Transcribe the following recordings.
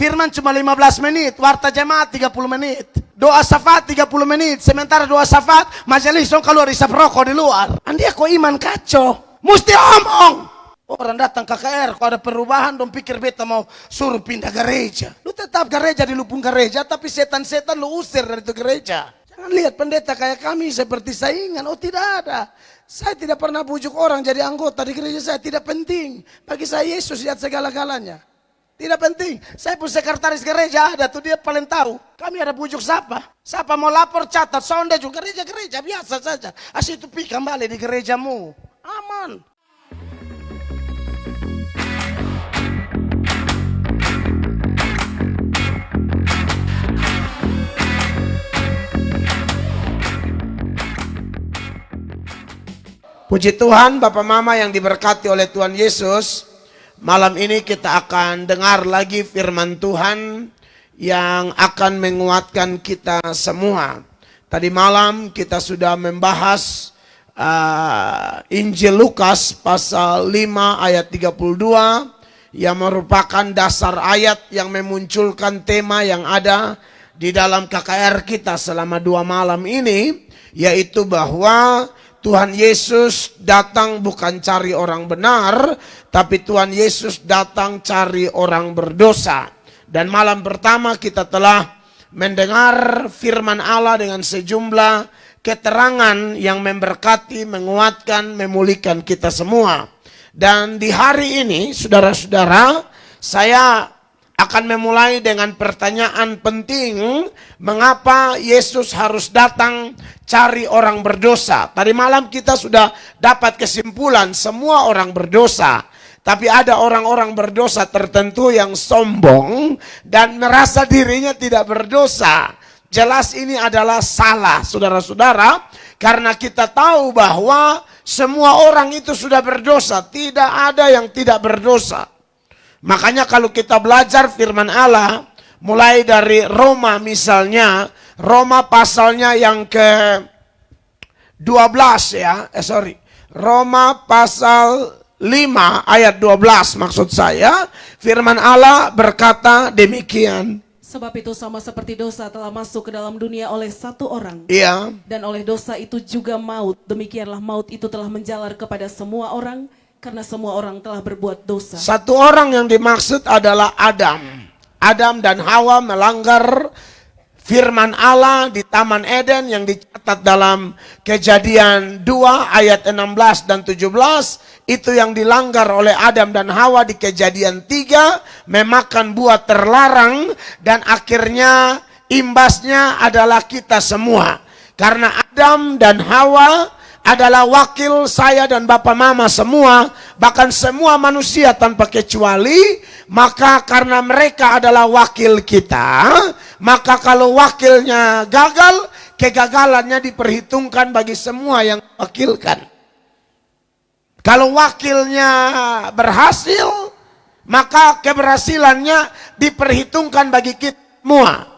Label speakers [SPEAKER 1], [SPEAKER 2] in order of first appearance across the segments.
[SPEAKER 1] Firman cuma 15 menit, warta jemaat 30 menit. Doa syafaat 30 menit. Sementara doa syafaat, majelis dong keluar isap rokok di luar. Andi kok iman kacau. Mesti omong. Orang datang KKR, kalau ada perubahan, dong pikir beta mau suruh pindah gereja. Lu tetap gereja di lupung gereja, tapi setan-setan lu usir dari itu gereja. Jangan lihat pendeta kayak kami seperti saingan. Oh tidak ada. Saya tidak pernah bujuk orang jadi anggota di gereja saya. Tidak penting. Bagi saya Yesus lihat segala-galanya. Tidak penting. Saya pun sekretaris gereja ada tuh, dia paling tahu. Kami ada bujuk siapa. Siapa mau lapor catat. Sonda juga gereja-gereja biasa saja. Asal itu pi kembali di gerejamu. Aman. Puji Tuhan, Bapak Mama yang diberkati oleh Tuhan Yesus. Malam ini kita akan dengar lagi firman Tuhan yang akan menguatkan kita semua. Tadi malam kita sudah membahas Injil Lukas pasal 5 ayat 32 yang merupakan dasar ayat yang memunculkan tema yang ada di dalam KKR kita selama 2 malam ini, yaitu bahwa Tuhan Yesus datang bukan cari orang benar, tapi Tuhan Yesus datang cari orang berdosa. Dan malam pertama kita telah mendengar firman Allah dengan sejumlah keterangan yang memberkati, menguatkan, memulihkan kita semua. Dan di hari ini, saudara-saudara, saya akan memulai dengan pertanyaan penting, mengapa Yesus harus datang cari orang berdosa. Tadi malam kita sudah dapat kesimpulan semua orang berdosa. Tapi ada orang-orang berdosa tertentu yang sombong dan merasa dirinya tidak berdosa. Jelas ini adalah salah, saudara-saudara, karena kita tahu bahwa semua orang itu sudah berdosa. Tidak ada yang tidak berdosa. Makanya kalau kita belajar firman Allah, mulai dari Roma misalnya, Roma pasalnya yang ke-12 ya, Roma pasal 5 ayat 12 maksud saya, firman Allah berkata demikian.
[SPEAKER 2] Sebab itu sama seperti dosa telah masuk ke dalam dunia oleh satu orang.
[SPEAKER 1] Iya.
[SPEAKER 2] Dan oleh dosa itu juga maut. Demikianlah maut itu telah menjalar kepada semua orang. Karena semua orang telah berbuat dosa.
[SPEAKER 1] Satu orang yang dimaksud adalah Adam. Adam dan Hawa melanggar firman Allah di Taman Eden yang dicatat dalam Kejadian 2 ayat 16 dan 17. Itu yang dilanggar oleh Adam dan Hawa di Kejadian 3. Memakan buah terlarang dan akhirnya imbasnya adalah kita semua. Karena Adam dan Hawa adalah wakil saya dan Bapak Mama semua, bahkan semua manusia tanpa kecuali. Maka karena mereka adalah wakil kita, maka kalau wakilnya gagal, kegagalannya diperhitungkan bagi semua yang wakilkan. Kalau wakilnya berhasil, maka keberhasilannya diperhitungkan bagi kita semua.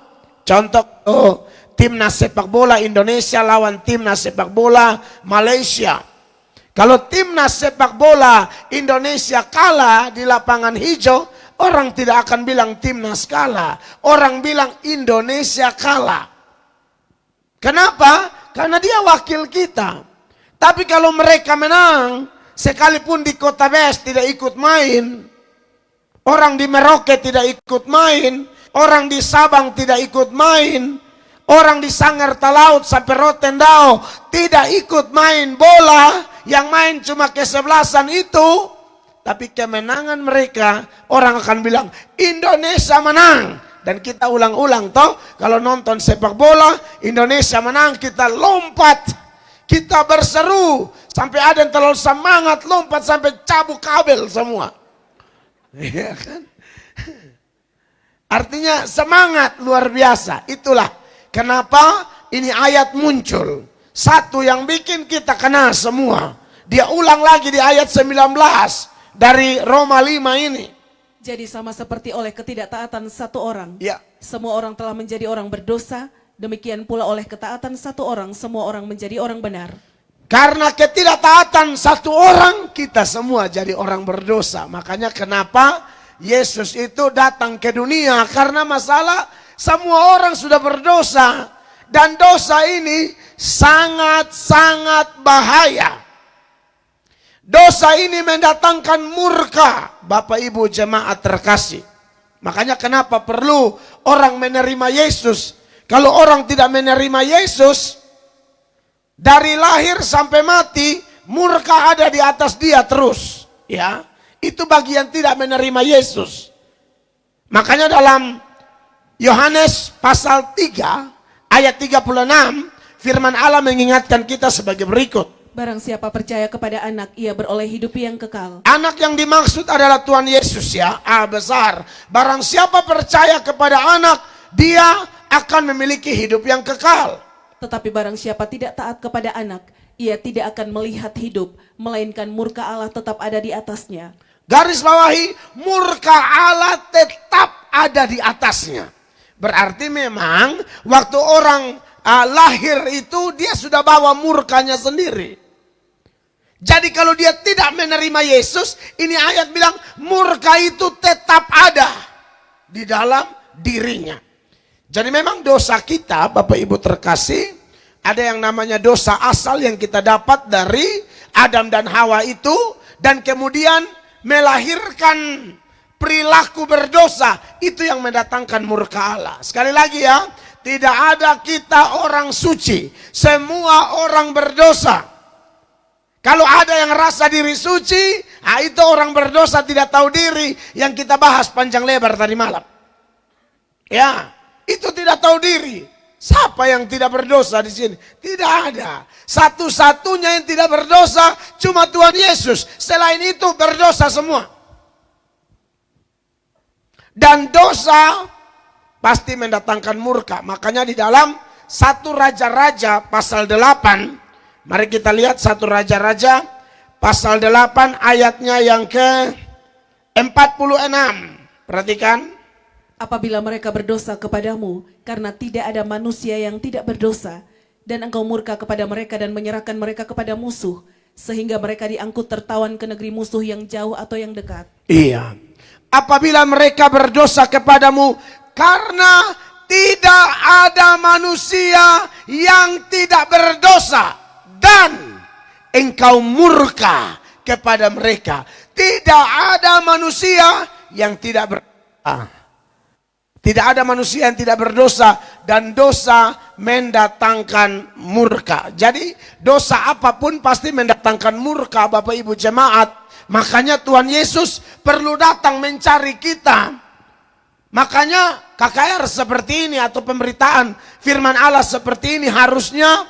[SPEAKER 1] Contoh, timnas sepak bola Indonesia lawan timnas sepak bola Malaysia. Kalau timnas sepak bola Indonesia kalah di lapangan hijau, orang tidak akan bilang timnas kalah. Orang bilang Indonesia kalah. Kenapa? Karena dia wakil kita. Tapi kalau mereka menang, sekalipun di Kota Bes tidak ikut main, orang di Merauke tidak ikut main, orang di Sabang tidak ikut main, orang di Sanggar Talaut sampai Rotendao tidak ikut main bola, yang main cuma kesebelasan itu. Tapi kemenangan mereka, orang akan bilang Indonesia menang. Dan kita ulang-ulang toh, kalau nonton sepak bola, Indonesia menang, kita lompat, kita berseru, sampai ada yang terlalu semangat, lompat sampai cabut kabel semua. Iya kan? Artinya semangat luar biasa. Itulah kenapa ini ayat muncul. Satu yang bikin kita kena semua. Dia ulang lagi di ayat 19 dari Roma 5 ini.
[SPEAKER 2] Jadi sama seperti oleh ketidaktaatan satu orang,
[SPEAKER 1] Ya.
[SPEAKER 2] semua orang telah menjadi orang berdosa. Demikian pula oleh ketaatan satu orang, semua orang menjadi orang benar.
[SPEAKER 1] Karena ketidaktaatan satu orang, kita semua jadi orang berdosa. Makanya kenapa Yesus itu datang ke dunia karena masalah semua orang sudah berdosa. Dan dosa ini sangat-sangat bahaya. Dosa ini mendatangkan murka, Bapak Ibu jemaat terkasih. Makanya kenapa perlu orang menerima Yesus. Kalau orang tidak menerima Yesus, dari lahir sampai mati, murka ada di atas dia terus. Ya, itu bagian tidak menerima Yesus. Makanya dalam Yohanes pasal 3 ayat 36, firman Allah mengingatkan kita sebagai berikut.
[SPEAKER 2] Barang siapa percaya kepada anak, ia beroleh hidup yang kekal.
[SPEAKER 1] Anak yang dimaksud adalah Tuhan Yesus ya, A besar. Barang siapa percaya kepada anak, dia akan memiliki hidup yang kekal.
[SPEAKER 2] Tetapi barang siapa tidak taat kepada anak, ia tidak akan melihat hidup, melainkan murka Allah tetap ada di atasnya.
[SPEAKER 1] Garis bawahi, murka Allah tetap ada di atasnya. Berarti memang waktu orang lahir itu dia sudah bawa murkanya sendiri. Jadi kalau dia tidak menerima Yesus, ini ayat bilang murka itu tetap ada di dalam dirinya. Jadi memang dosa kita, Bapak Ibu terkasih, ada yang namanya dosa asal yang kita dapat dari Adam dan Hawa itu, dan kemudian melahirkan perilaku berdosa, itu yang mendatangkan murka Allah. Sekali lagi ya, tidak ada kita orang suci, semua orang berdosa. Kalau ada yang rasa diri suci, itu orang berdosa tidak tahu diri, yang kita bahas panjang lebar tadi malam. Ya, itu tidak tahu diri. Siapa yang tidak berdosa di sini? Tidak ada. Satu-satunya yang tidak berdosa cuma Tuhan Yesus. Selain itu berdosa semua. Dan dosa pasti mendatangkan murka. Makanya di dalam 1 Raja-Raja pasal 8, mari kita lihat 1 Raja-Raja pasal 8 ayatnya yang ke-46. Perhatikan.
[SPEAKER 2] Apabila mereka berdosa kepadamu, karena tidak ada manusia yang tidak berdosa, dan engkau murka kepada mereka dan menyerahkan mereka kepada musuh, sehingga mereka diangkut tertawan ke negeri musuh yang jauh atau yang dekat.
[SPEAKER 1] Iya. Apabila mereka berdosa kepadamu, karena tidak ada manusia yang tidak berdosa, dan engkau murka kepada mereka. Tidak ada manusia yang tidak berdosa. Tidak ada manusia yang tidak berdosa, dan dosa mendatangkan murka. Jadi dosa apapun pasti mendatangkan murka, Bapak Ibu jemaat. Makanya Tuhan Yesus perlu datang mencari kita. Makanya KKR seperti ini atau pemberitaan firman Allah seperti ini harusnya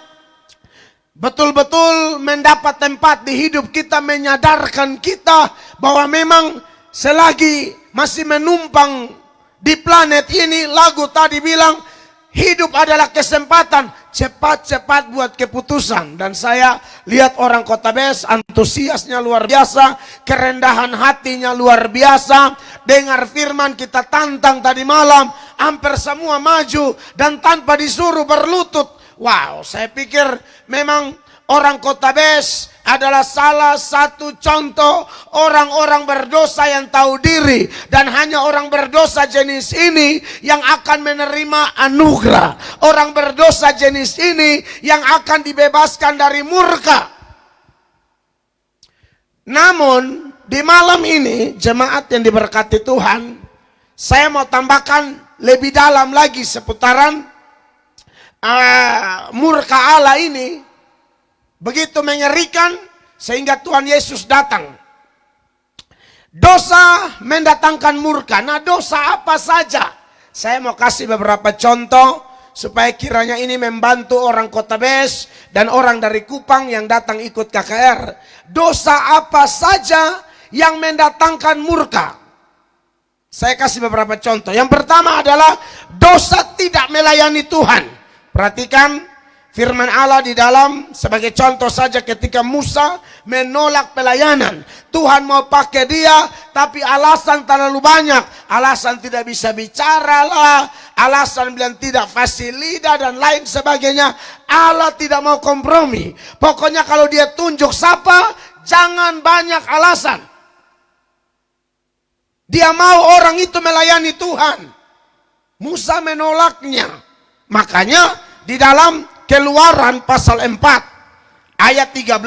[SPEAKER 1] betul-betul mendapat tempat di hidup kita, menyadarkan kita bahwa memang selagi masih menumpang di planet ini, lagu tadi bilang hidup adalah kesempatan, cepat-cepat buat keputusan. Dan saya lihat orang Kota Bes antusiasnya luar biasa, kerendahan hatinya luar biasa. Dengar firman kita tantang tadi malam, hampir semua maju dan tanpa disuruh berlutut. Wow, saya pikir memang orang Kota Bes adalah salah satu contoh orang-orang berdosa yang tahu diri. Dan hanya orang berdosa jenis ini yang akan menerima anugerah. Orang berdosa jenis ini yang akan dibebaskan dari murka. Namun di malam ini jemaat yang diberkati Tuhan, saya mau tambahkan lebih dalam lagi seputaran murka Allah ini. Begitu mengerikan sehingga Tuhan Yesus datang. Dosa mendatangkan murka. Nah, dosa apa saja? Saya mau kasih beberapa contoh supaya kiranya ini membantu orang Kota Bes dan orang dari Kupang yang datang ikut KKR. Dosa apa saja yang mendatangkan murka? Saya kasih beberapa contoh. Yang pertama adalah dosa tidak melayani Tuhan. Perhatikan firman Allah di dalam, sebagai contoh saja ketika Musa menolak pelayanan. Tuhan mau pakai dia, tapi alasan terlalu banyak. Alasan tidak bisa bicara lah, alasan bilang tidak fasih lidah dan lain sebagainya. Allah tidak mau kompromi. Pokoknya kalau dia tunjuk siapa, jangan banyak alasan. Dia mau orang itu melayani Tuhan. Musa menolaknya. Makanya di dalam Keluaran pasal 4 ayat 13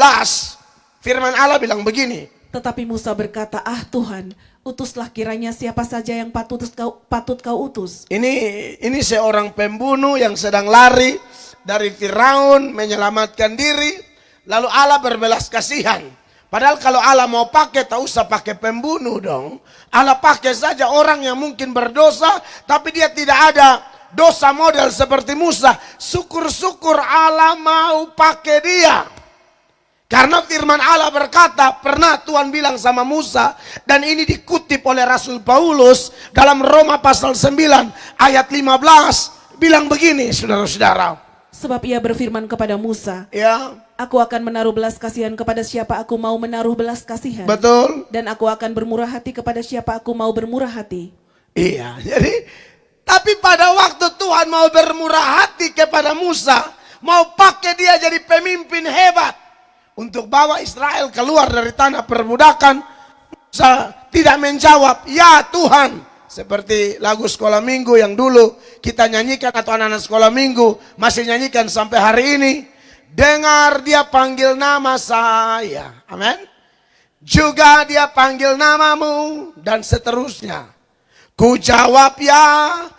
[SPEAKER 1] firman Allah bilang begini.
[SPEAKER 2] Tetapi Musa berkata, "Ah Tuhan, utuslah kiranya siapa saja yang patut kau utus."
[SPEAKER 1] Ini seorang pembunuh yang sedang lari dari Firaun menyelamatkan diri. Lalu Allah berbelas kasihan. Padahal kalau Allah mau pakai, tak usah pakai pembunuh dong. Allah pakai saja orang yang mungkin berdosa, tapi dia tidak ada dosa model seperti Musa. Syukur-syukur Allah mau pakai dia. Karena firman Allah berkata, pernah Tuhan bilang sama Musa, dan ini dikutip oleh Rasul Paulus dalam Roma pasal 9 ayat 15, bilang begini, saudara-saudara.
[SPEAKER 2] Sebab ia berfirman kepada Musa,
[SPEAKER 1] Ya,
[SPEAKER 2] "Aku akan menaruh belas kasihan kepada siapa aku mau menaruh belas kasihan.
[SPEAKER 1] betul.
[SPEAKER 2] Dan aku akan bermurah hati kepada siapa aku mau bermurah hati."
[SPEAKER 1] Iya, jadi tapi pada waktu Tuhan mau bermurah hati kepada Musa, mau pakai dia jadi pemimpin hebat untuk bawa Israel keluar dari tanah perbudakan, Musa tidak menjawab, "Ya Tuhan." Seperti lagu sekolah minggu yang dulu kita nyanyikan atau anak-anak sekolah minggu masih nyanyikan sampai hari ini. Dengar dia panggil nama saya. Amin. Juga dia panggil namamu dan seterusnya. Ku jawab ya,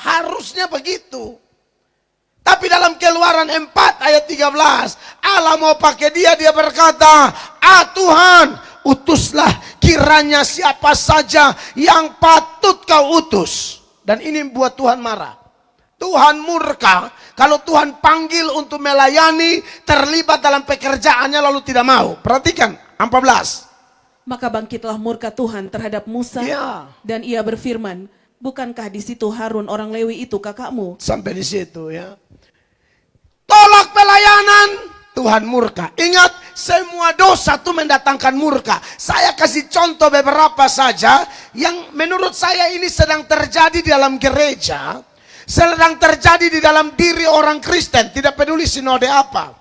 [SPEAKER 1] harusnya begitu. Tapi dalam Keluaran 4 ayat 13, Allah mau pakai dia berkata, "Ah Tuhan, utuslah kiranya siapa saja yang patut kau utus." Dan ini buat Tuhan marah. Tuhan murka kalau Tuhan panggil untuk melayani, terlibat dalam pekerjaannya lalu tidak mau. Perhatikan 14.
[SPEAKER 2] Maka bangkitlah murka Tuhan terhadap Musa,
[SPEAKER 1] Ya.
[SPEAKER 2] dan ia berfirman, "Bukankah di situ Harun orang Lewi itu kakakmu?"
[SPEAKER 1] Sampai di situ ya. Tolak pelayanan, Tuhan murka. Ingat, semua dosa itu mendatangkan murka. Saya kasih contoh beberapa saja yang menurut saya ini sedang terjadi di dalam gereja, sedang terjadi di dalam diri orang Kristen, tidak peduli sinode apa.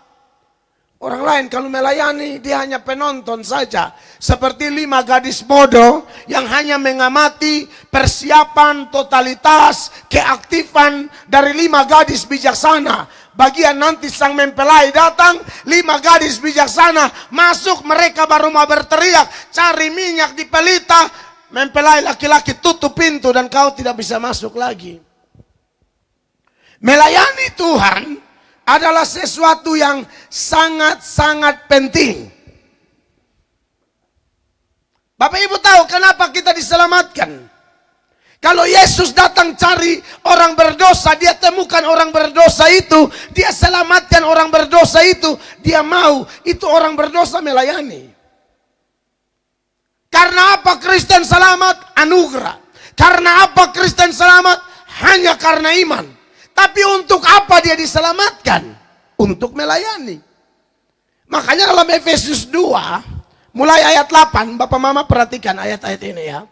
[SPEAKER 1] Orang lain kalau melayani dia hanya penonton saja. Seperti 5 gadis bodoh yang hanya mengamati persiapan, totalitas, keaktifan dari 5 gadis bijaksana. Bagian nanti sang mempelai datang, 5 gadis bijaksana masuk, mereka baru mau berteriak, cari minyak di pelita. Mempelai laki-laki tutup pintu dan kau tidak bisa masuk lagi. Melayani Tuhan adalah sesuatu yang sangat-sangat penting. Bapak Ibu tahu kenapa kita diselamatkan? Kalau Yesus datang cari orang berdosa, dia temukan orang berdosa itu, dia selamatkan orang berdosa itu, dia mau itu orang berdosa melayani. Karena apa Kristen selamat? Anugerah. Karena apa Kristen selamat? Hanya karena iman. Tapi untuk apa dia diselamatkan? Untuk melayani. Makanya dalam Efesus 2, mulai ayat 8, Bapak Mama perhatikan ayat-ayat ini ya.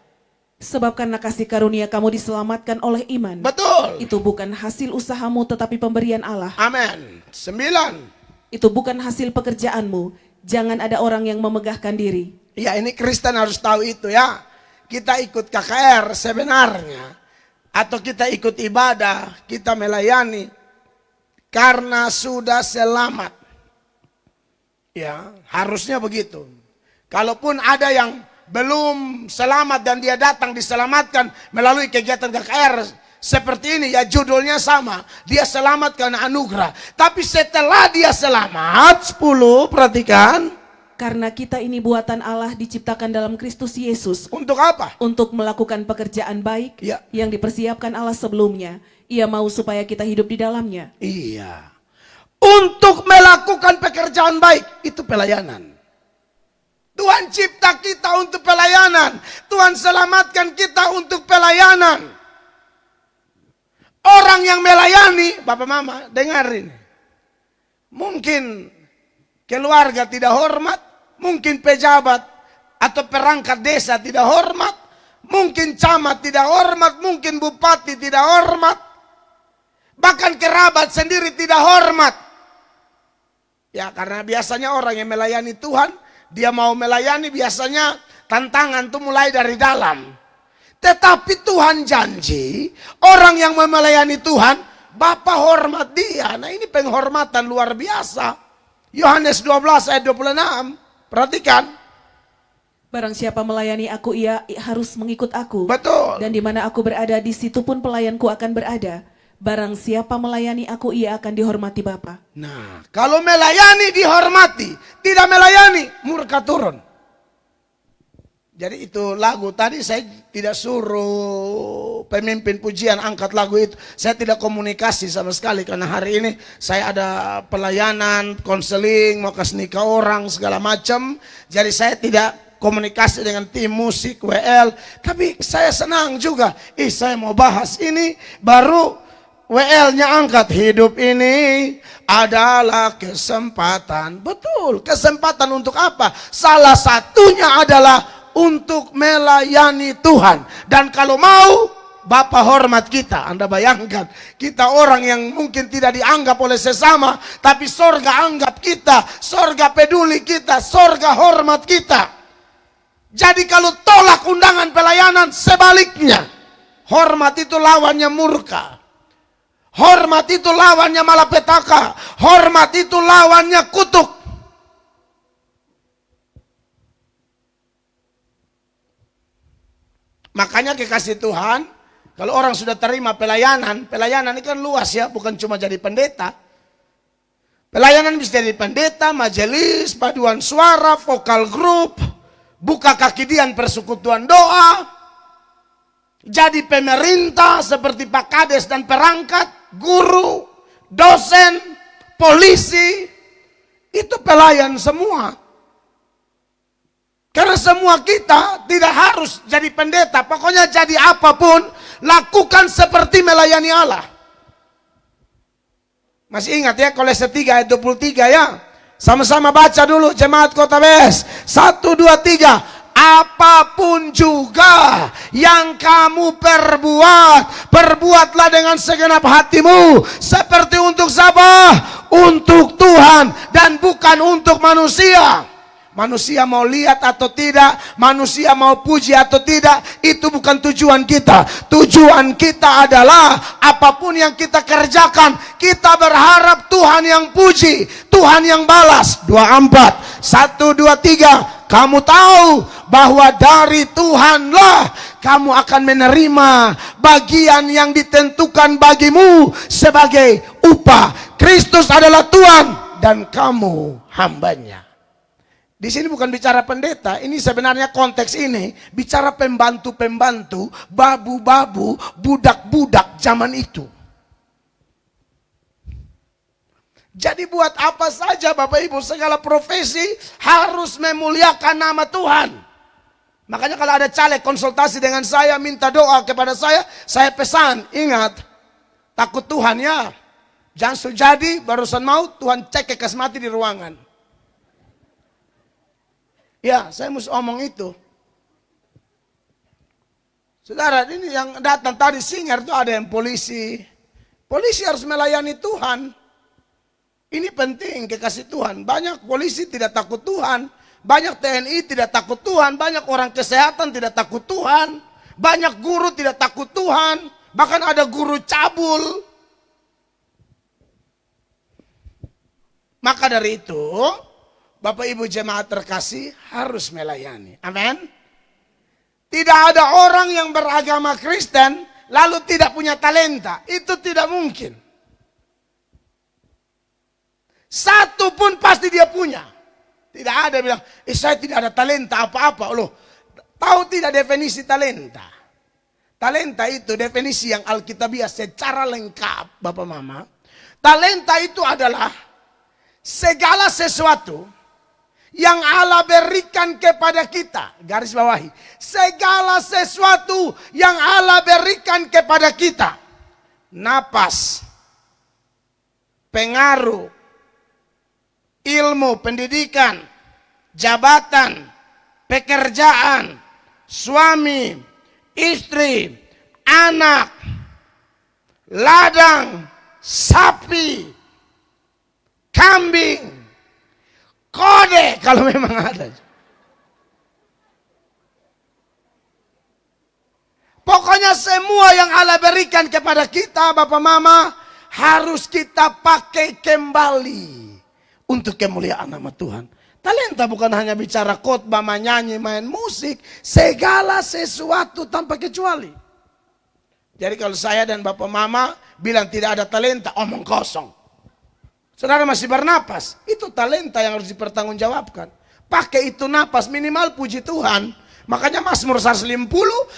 [SPEAKER 2] Sebab karena kasih karunia kamu diselamatkan oleh iman.
[SPEAKER 1] Betul.
[SPEAKER 2] Itu bukan hasil usahamu tetapi pemberian Allah.
[SPEAKER 1] Amin. 9.
[SPEAKER 2] Itu bukan hasil pekerjaanmu. Jangan ada orang yang memegahkan diri.
[SPEAKER 1] Ya, ini Kristen harus tahu itu ya. Kita ikut KKR sebenarnya, atau kita ikut ibadah, kita melayani karena sudah selamat. Ya, harusnya begitu. Kalaupun ada yang belum selamat dan dia datang diselamatkan melalui kegiatan KKR seperti ini, ya judulnya sama, dia selamat karena anugerah. Tapi setelah dia selamat, 10, perhatikan,
[SPEAKER 2] Karena kita ini buatan Allah diciptakan dalam Kristus Yesus
[SPEAKER 1] untuk apa?
[SPEAKER 2] untuk melakukan pekerjaan baik
[SPEAKER 1] Ya.
[SPEAKER 2] yang dipersiapkan Allah sebelumnya. Ia mau supaya kita hidup di dalamnya.
[SPEAKER 1] Iya. Untuk melakukan pekerjaan baik, itu pelayanan. Tuhan cipta kita untuk pelayanan. Tuhan selamatkan kita untuk pelayanan. Orang yang melayani, Bapak Mama, dengarin. Mungkin keluarga tidak hormat, mungkin pejabat atau perangkat desa tidak hormat, mungkin camat tidak hormat, mungkin bupati tidak hormat, bahkan kerabat sendiri tidak hormat. Ya, karena biasanya orang yang melayani Tuhan, dia mau melayani biasanya tantangan itu mulai dari dalam. Tetapi Tuhan janji, orang yang melayani Tuhan, Bapa hormat dia. Nah ini penghormatan luar biasa. Yohanes 12 ayat 26, perhatikan.
[SPEAKER 2] Barang siapa melayani aku, ia harus mengikut aku.
[SPEAKER 1] Betul.
[SPEAKER 2] Dan di mana aku berada, di situ pun pelayanku akan berada. Barang siapa melayani aku, ia akan dihormati Bapa.
[SPEAKER 1] Nah, kalau melayani dihormati, tidak melayani murka turun. Jadi itu lagu tadi saya tidak suruh pemimpin pujian angkat lagu itu. Saya tidak komunikasi sama sekali karena hari ini saya ada pelayanan, konseling, mau kasih nikah orang segala macam. Jadi saya tidak komunikasi dengan tim musik WL. Tapi saya senang juga. Saya mau bahas ini baru WL-nya angkat. Hidup ini adalah kesempatan. Betul, kesempatan untuk apa? Salah satunya adalah untuk melayani Tuhan. Dan kalau mau, Bapa hormat kita. Anda bayangkan, kita orang yang mungkin tidak dianggap oleh sesama, tapi sorga anggap kita, sorga peduli kita, sorga hormat kita. Jadi kalau tolak undangan pelayanan, sebaliknya, hormat itu lawannya murka. Hormat itu lawannya malapetaka. Hormat itu lawannya kutuk. Makanya kekasih Tuhan, kalau orang sudah terima pelayanan ini kan luas ya, bukan cuma jadi pendeta. Pelayanan bisa jadi pendeta, majelis, paduan suara, vokal grup, buka kakidian persekutuan doa, jadi pemerintah seperti Pak Kades dan perangkat, guru, dosen, polisi, itu pelayan semua. Karena semua kita tidak harus jadi pendeta. Pokoknya jadi apapun, lakukan seperti melayani Allah. Masih ingat ya, Kolose 3 ayat 23 ya. Sama-sama baca dulu jemaat Kota Bes. 1, 2, 3. Apapun juga yang kamu perbuatlah dengan segenap hatimu. Seperti untuk siapa? Untuk Tuhan dan bukan untuk manusia. Manusia mau lihat atau tidak, manusia mau puji atau tidak, itu bukan tujuan kita. Tujuan kita adalah apapun yang kita kerjakan, kita berharap Tuhan yang puji, Tuhan yang balas. 24, 1, 2, 3. Kamu tahu bahwa dari Tuhanlah kamu akan menerima bagian yang ditentukan bagimu sebagai upah. Kristus adalah Tuhan dan kamu hambanya. Di sini bukan bicara pendeta, ini sebenarnya konteks ini bicara pembantu-pembantu, babu-babu, budak-budak zaman itu. Jadi buat apa saja Bapak Ibu, segala profesi harus memuliakan nama Tuhan. Makanya kalau ada caleg konsultasi dengan saya, minta doa kepada saya pesan, ingat, takut Tuhan ya. Jangan sujadi, barusan mau Tuhan cek kekas mati di ruangan. Ya, saya mesti omong itu. Saudara, ini yang datang tadi singer itu ada yang polisi. Polisi harus melayani Tuhan. Ini penting kekasih Tuhan. Banyak polisi tidak takut Tuhan. Banyak TNI tidak takut Tuhan. Banyak orang kesehatan tidak takut Tuhan. Banyak guru tidak takut Tuhan. Bahkan ada guru cabul. Maka dari itu, Bapak Ibu jemaat terkasih harus melayani. Amin. Tidak ada orang yang beragama Kristen lalu tidak punya talenta. Itu tidak mungkin. Satu pun pasti dia punya. Tidak ada yang bilang, saya tidak ada talenta apa-apa. Loh, tahu tidak definisi talenta? Talenta itu definisi yang alkitabiah secara lengkap, Bapak Mama. Talenta itu adalah segala sesuatu yang Allah berikan kepada kita. Garis bawahi. Segala sesuatu yang Allah berikan kepada kita. Napas, pengaruh, ilmu, pendidikan, jabatan, pekerjaan, suami, istri, anak, ladang, sapi, kambing, kode kalau memang ada. Pokoknya semua yang Allah berikan kepada kita, Bapak Mama, harus kita pakai kembali untuk kemuliaan nama Tuhan. Talenta bukan hanya bicara khotbah, menyanyi, main musik, segala sesuatu tanpa kecuali. Jadi kalau saya dan Bapak Mama bilang tidak ada talenta, omong kosong. Saudara masih bernapas, itu talenta yang harus dipertanggungjawabkan. Pakai itu napas, minimal puji Tuhan. Makanya Mazmur 150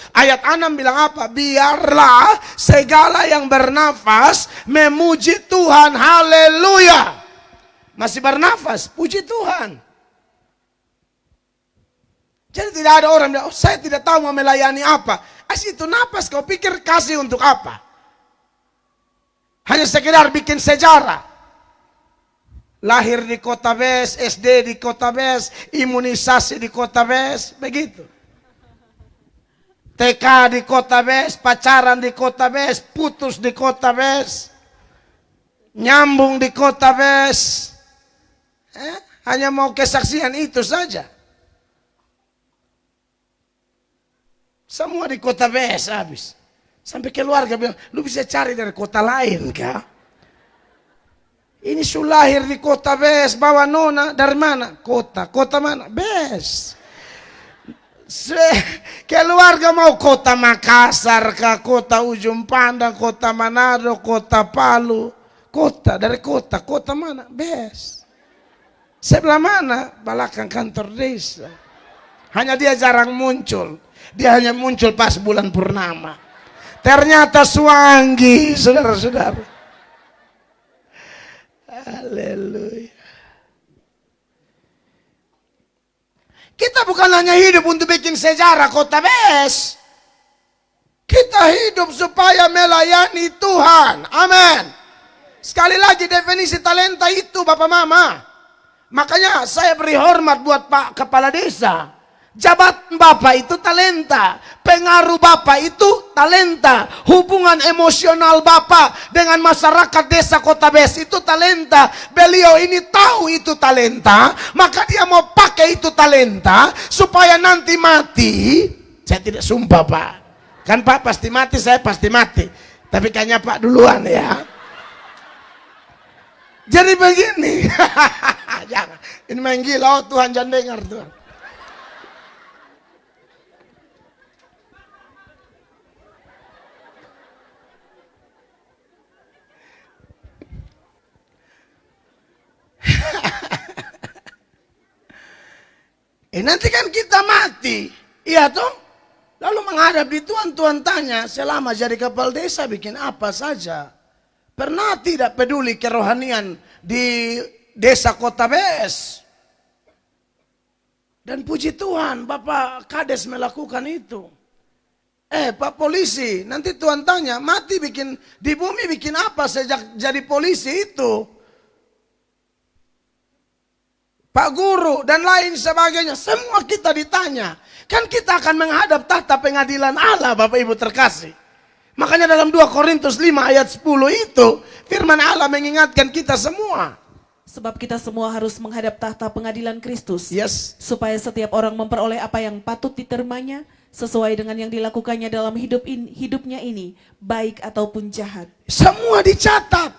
[SPEAKER 1] ayat 6 bilang apa? Biarlah segala yang bernafas memuji Tuhan. Haleluya. Masih bernafas, puji Tuhan. Jadi tidak ada orang bilang, oh, saya tidak tahu mau melayani apa. Itu napas, kau pikir kasih untuk apa? Hanya sekedar bikin sejarah. Lahir di kota Bes, SD di kota Bes, imunisasi di kota Bes, begitu. TK di kota Bes, pacaran di kota Bes, putus di kota Bes, nyambung di kota Bes. Hanya mau kesaksian itu saja. Semua di kota Bes habis. Sampai keluarga bilang, lu bisa cari dari kota lain kah? Ini su lahir di kota Bes, bawa nona dari mana? Kota mana? Bes. Keluarga mau kota Makassar kah, kota Ujung Pandang, kota Manado, kota Palu. Dari kota mana? Bes. Sebelah mana? Belakang kantor desa. Hanya dia jarang muncul. Dia hanya muncul pas bulan purnama. Ternyata Suanggi, saudara-saudara. Haleluya. Kita bukan hanya hidup untuk bikin sejarah kota Bes. Kita hidup supaya melayani Tuhan. Amin. Sekali lagi definisi talenta itu Bapak Mama. Makanya saya beri hormat buat Pak Kepala Desa. Jabatan Bapak itu talenta. Pengaruh Bapak itu talenta. Hubungan emosional Bapak dengan masyarakat desa kota Bes itu talenta. Beliau ini tahu itu talenta. Maka dia mau pakai itu talenta. Supaya nanti mati. Saya tidak sumpah Pak. Kan Pak pasti mati, saya pasti mati. Tapi kayaknya Pak duluan ya. Jadi begini. Jangan. Ini main gila. Oh Tuhan jangan dengar Tuhan. Nanti kan kita mati, iya toh? Lalu menghadap di Tuhan, Tuhan tanya, selama jadi kepala desa bikin apa saja? Pernah tidak peduli kerohanian di desa kota Bes? Dan puji Tuhan, Bapak Kades melakukan itu. Pak polisi, nanti Tuhan tanya, mati bikin di bumi bikin apa sejak jadi polisi itu? Pak Guru dan lain sebagainya, semua kita ditanya. Kan kita akan menghadap tahta pengadilan Allah Bapak Ibu terkasih. Makanya dalam 2 Korintus 5 ayat 10 itu, firman Allah mengingatkan kita semua.
[SPEAKER 2] Sebab kita semua harus menghadap tahta pengadilan Kristus.
[SPEAKER 1] Yes.
[SPEAKER 2] Supaya setiap orang memperoleh apa yang patut diterimanya, sesuai dengan yang dilakukannya dalam hidupnya ini, baik ataupun jahat.
[SPEAKER 1] Semua dicatat.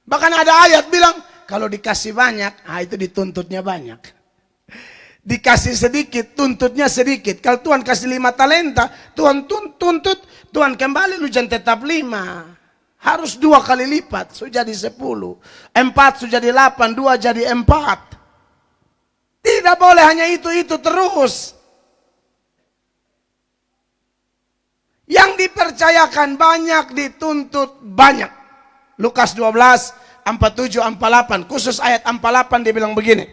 [SPEAKER 1] Bahkan ada ayat bilang, kalau dikasih banyak, itu dituntutnya banyak. Dikasih sedikit, tuntutnya sedikit. Kalau Tuhan kasih 5 talenta, Tuhan tuntut, Tuhan kembali lu jangan tetap 5. Harus 2 kali lipat, sudah jadi 10. 4 sudah jadi 8, 2 jadi 4. Tidak boleh hanya itu terus. Yang dipercayakan banyak, dituntut banyak. Lukas 12, 47, 48, khusus ayat 48 dia bilang begini.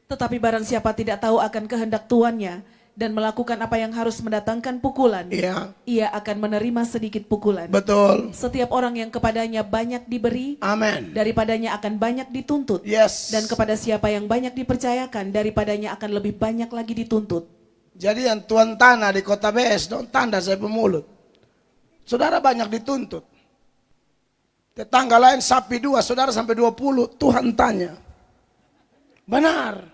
[SPEAKER 2] Tetapi barang siapa tidak tahu akan kehendak tuannya dan melakukan apa yang harus mendatangkan pukulan, ia akan menerima sedikit pukulan.
[SPEAKER 1] Betul.
[SPEAKER 2] Setiap orang yang kepadanya banyak diberi,
[SPEAKER 1] amin,
[SPEAKER 2] daripadanya akan banyak dituntut.
[SPEAKER 1] Yes.
[SPEAKER 2] Dan kepada siapa yang banyak dipercayakan, daripadanya akan lebih banyak lagi dituntut.
[SPEAKER 1] Jadi yang tuan tanah di kota Bes, tanda saya pemulut. Saudara banyak dituntut. Tetangga lain sapi 2, saudara sampai 20, Tuhan tanya. Benar.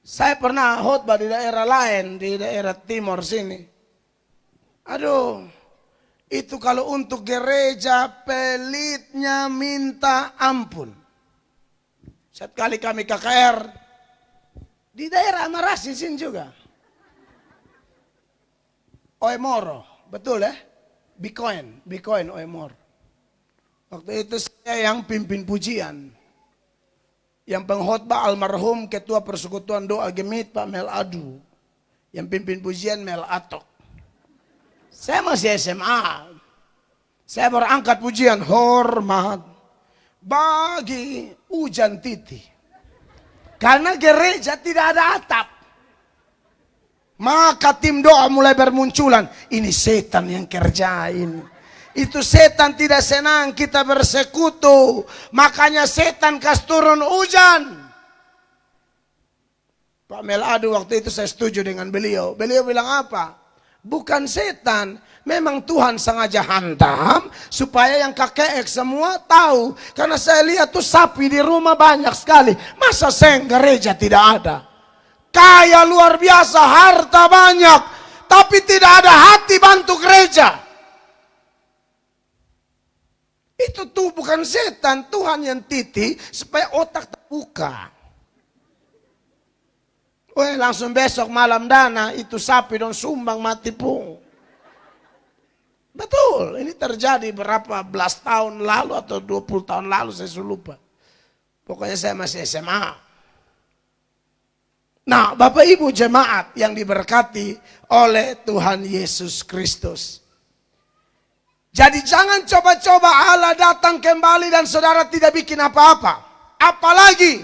[SPEAKER 1] Saya pernah khotbah di daerah lain, di daerah timur sini. Aduh, itu kalau untuk gereja pelitnya minta ampun. Sekali kami KKR di daerah Marasisin juga. Oemoro, betul ya? Bitcoin Oemoro. Waktu itu saya yang pimpin pujian. Yang pengkhotbah almarhum Ketua Persekutuan Doa Gemit Pak Mel Adu. Yang pimpin pujian Mel Atok. Saya masih SMA. Saya berangkat pujian hormat bagi hujan titi. Karena gereja tidak ada atap. Maka tim doa mulai bermunculan. Ini setan yang kerjain. Itu setan tidak senang kita bersekutu. Makanya setan kas turun hujan. Pak Meladu waktu itu saya setuju dengan beliau. Beliau bilang apa? Bukan setan. Memang Tuhan sengaja hantam. Supaya yang kakek semua tahu. Karena saya lihat tuh sapi di rumah banyak sekali. Masa seng gereja tidak ada? Kaya luar biasa, harta banyak. Tapi tidak ada hati bantu gereja. Itu tuh bukan setan, Tuhan yang titi supaya otak terbuka. Weh, langsung besok malam dana itu sapi dong sumbang mati pun. Betul, ini terjadi berapa belas tahun lalu atau 20 tahun lalu saya lupa. Pokoknya saya masih SMA. Nah, Bapak Ibu jemaat yang diberkati oleh Tuhan Yesus Kristus. Jadi jangan coba-coba Allah datang kembali dan saudara tidak bikin apa-apa. Apalagi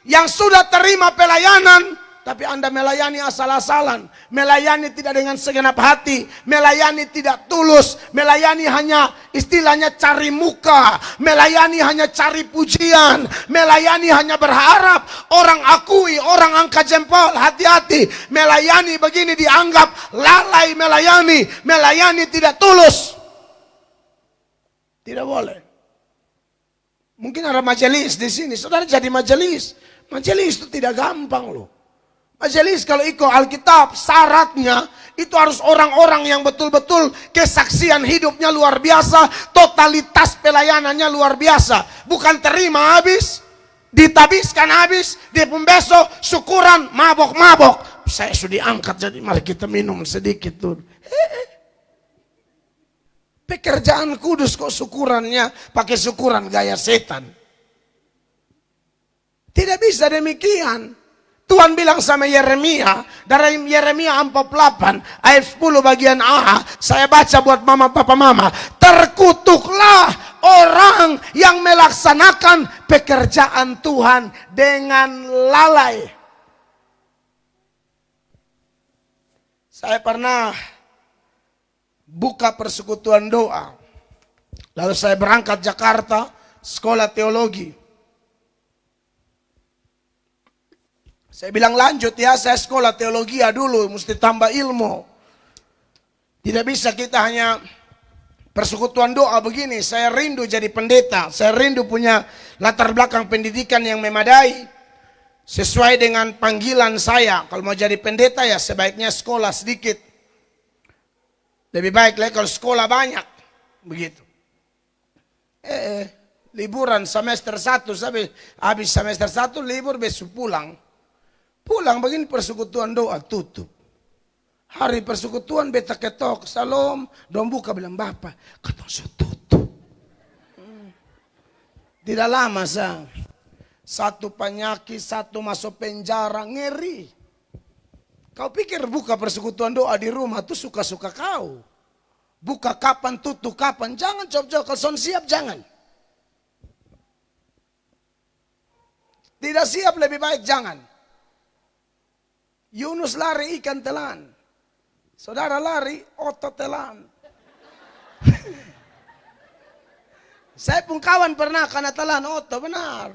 [SPEAKER 1] yang sudah terima pelayanan, tapi Anda melayani asal-asalan. Melayani tidak dengan segenap hati. Melayani tidak tulus. Melayani hanya istilahnya cari muka. Melayani hanya cari pujian. Melayani hanya berharap orang akui, orang angkat jempol. Hati-hati. Melayani begini dianggap lalai melayani. Melayani tidak tulus. Tidak boleh. Mungkin ada majelis di sini. Saudara jadi majelis. Majelis itu tidak gampang loh. Majelis kalau ikut Alkitab syaratnya itu harus orang-orang yang betul-betul kesaksian hidupnya luar biasa. Totalitas pelayanannya luar biasa. Bukan terima habis. Ditabiskan habis. Di pembesok syukuran mabok-mabok. Saya sudah diangkat jadi mari kita minum sedikit tuh. Pekerjaan kudus kok syukurannya pakai syukuran gaya setan. Tidak bisa demikian. Tuhan bilang sama Yeremia, dari Yeremia 48 ayat 10 bagian A, saya baca buat mama papa mama. Terkutuklah orang yang melaksanakan pekerjaan Tuhan dengan lalai. Saya pernah buka persekutuan doa. Lalu saya berangkat Jakarta, sekolah teologi. Saya bilang lanjut ya, saya sekolah teologi ya dulu, mesti tambah ilmu. Tidak bisa kita hanya persekutuan doa begini. Saya rindu jadi pendeta, saya rindu punya latar belakang pendidikan yang memadai. Sesuai dengan panggilan saya, kalau mau jadi pendeta ya sebaiknya sekolah sedikit. Lebih baik lah kalau sekolah banyak. Begitu. Liburan semester 1 sampai habis semester 1 libur besok pulang. Pulang begini persekutuan doa tutup. Hari persekutuan beta ketok salom. Dong buka bilang Bapak katong sudah tutup. Tidak lama sah. Satu penyakit, satu masuk penjara, ngeri. Kau pikir buka persekutuan doa di rumah tuh suka-suka kau. Buka kapan, tutup kapan. Jangan coba-coba, kalau son siap jangan. Tidak siap lebih baik jangan. Yunus lari ikan telan. Saudara lari otot telan. Saya pun kawan pernah karena telan otot, benar.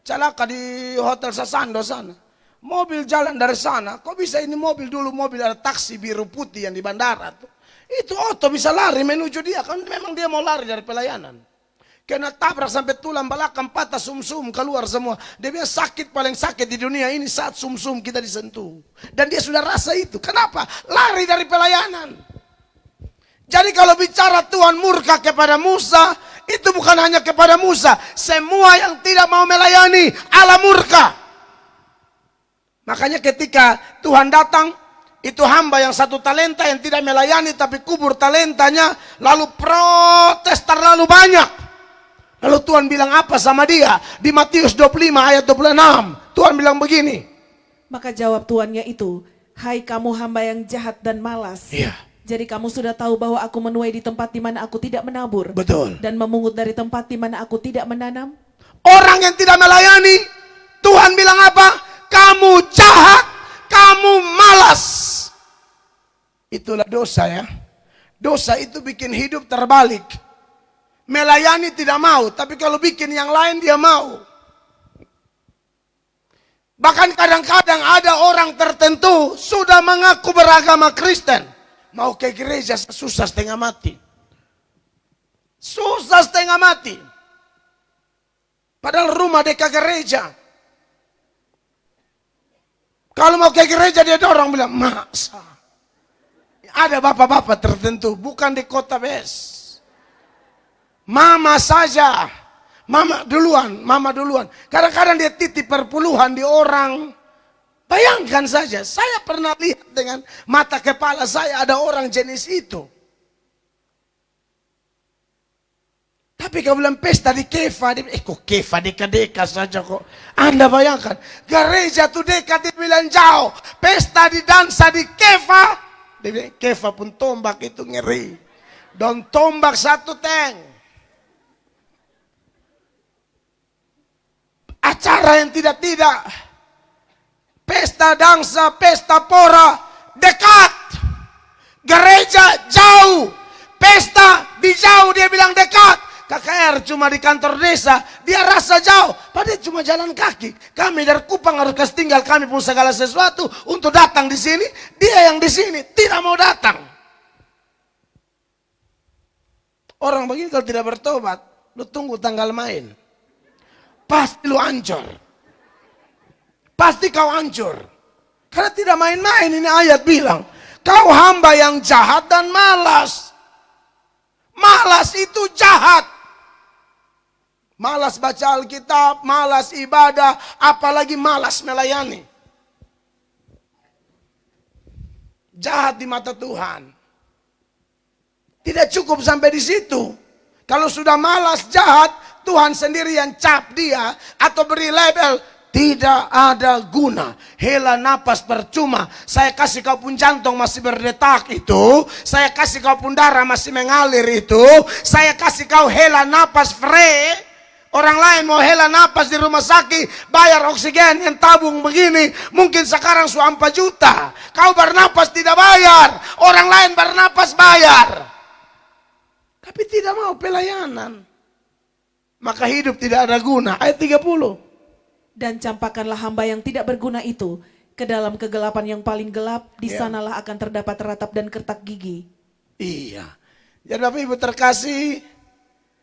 [SPEAKER 1] Celaka di hotel Sasando sana. Mobil jalan dari sana. Kok bisa ini mobil dulu mobil ada taksi biru putih yang di bandara tuh. Itu otot bisa lari menuju dia. Kan memang dia mau lari dari pelayanan. Kena tabrak sampai tulang belakang patah sumsum keluar semua. Dia bilang sakit paling sakit di dunia ini saat sumsum kita disentuh. Dan dia sudah rasa itu. Kenapa? Lari dari pelayanan. Jadi kalau bicara Tuhan murka kepada Musa, itu bukan hanya kepada Musa. Semua yang tidak mau melayani, Allah murka. Makanya ketika Tuhan datang, itu hamba yang 1 talenta yang tidak melayani tapi kubur talentanya, lalu protes terlalu banyak. Lalu Tuhan bilang apa sama dia? Di Matius 25 ayat 26, Tuhan bilang begini.
[SPEAKER 2] Maka jawab tuannya itu, hai kamu hamba yang jahat dan malas.
[SPEAKER 1] Iya.
[SPEAKER 2] Jadi kamu sudah tahu bahwa aku menuai di tempat di mana aku tidak menabur.
[SPEAKER 1] Betul.
[SPEAKER 2] Dan memungut dari tempat di mana aku tidak menanam.
[SPEAKER 1] Orang yang tidak melayani, Tuhan bilang apa? Kamu jahat, kamu malas. Itulah dosa ya. Dosa itu bikin hidup terbalik. Melayani tidak mau, tapi kalau bikin yang lain dia mau. Bahkan kadang-kadang ada orang tertentu sudah mengaku beragama Kristen, mau ke gereja susah setengah mati. Susah setengah mati. Padahal rumah dekat gereja. Kalau mau ke gereja dia dorong bilang, masa. Ada bapak-bapak tertentu, bukan di kota Bes. Mama saja. Mama duluan. Kadang-kadang dia titip perpuluhan di orang. Bayangkan saja, saya pernah lihat dengan mata kepala saya ada orang jenis itu. Tapi kalau bilang pesta di Kefa, kok Kefa dekat-dekat saja kok. Anda bayangkan, gereja tuh dekat dibilang jauh. Pesta di dansa di Kefa. Kefa pun tombak itu ngeri. Dan tombak 1 tank. Acara yang tidak-tidak. Pesta dansa, pesta pora, dekat. Gereja jauh. Pesta di jauh, dia bilang dekat. KKR cuma di kantor desa, dia rasa jauh. Padahal cuma jalan kaki. Kami dari Kupang harus kasih tinggal kami pun segala sesuatu untuk datang di sini. Dia yang di sini tidak mau datang. Orang begini kalau tidak bertobat, lu tunggu tanggal main. Pasti lu hancur. Pasti kau hancur. Karena tidak main-main, ini ayat bilang. Kau hamba yang jahat dan malas. Malas itu jahat. Malas baca Alkitab, malas ibadah, apalagi malas melayani. Jahat di mata Tuhan. Tidak cukup sampai di situ. Kalau sudah malas jahat, Tuhan sendiri yang cap dia atau beri label. Tidak ada guna. Hela napas percuma. Saya kasih kau pun jantung masih berdetak itu. Saya kasih kau pun darah masih mengalir itu. Saya kasih kau hela napas free. Orang lain mau hela napas di rumah sakit. Bayar oksigen yang tabung begini. Mungkin sekarang sudah 4 juta. Kau bernapas tidak bayar. Orang lain bernapas bayar. Tapi tidak mau pelayanan. Maka hidup tidak ada guna. Ayat 30.
[SPEAKER 2] Dan campakkanlah hamba yang tidak berguna itu ke dalam kegelapan yang paling gelap, di sanalah akan terdapat ratap dan kertak gigi.
[SPEAKER 1] Iya. Jadi Bapak Ibu terkasih,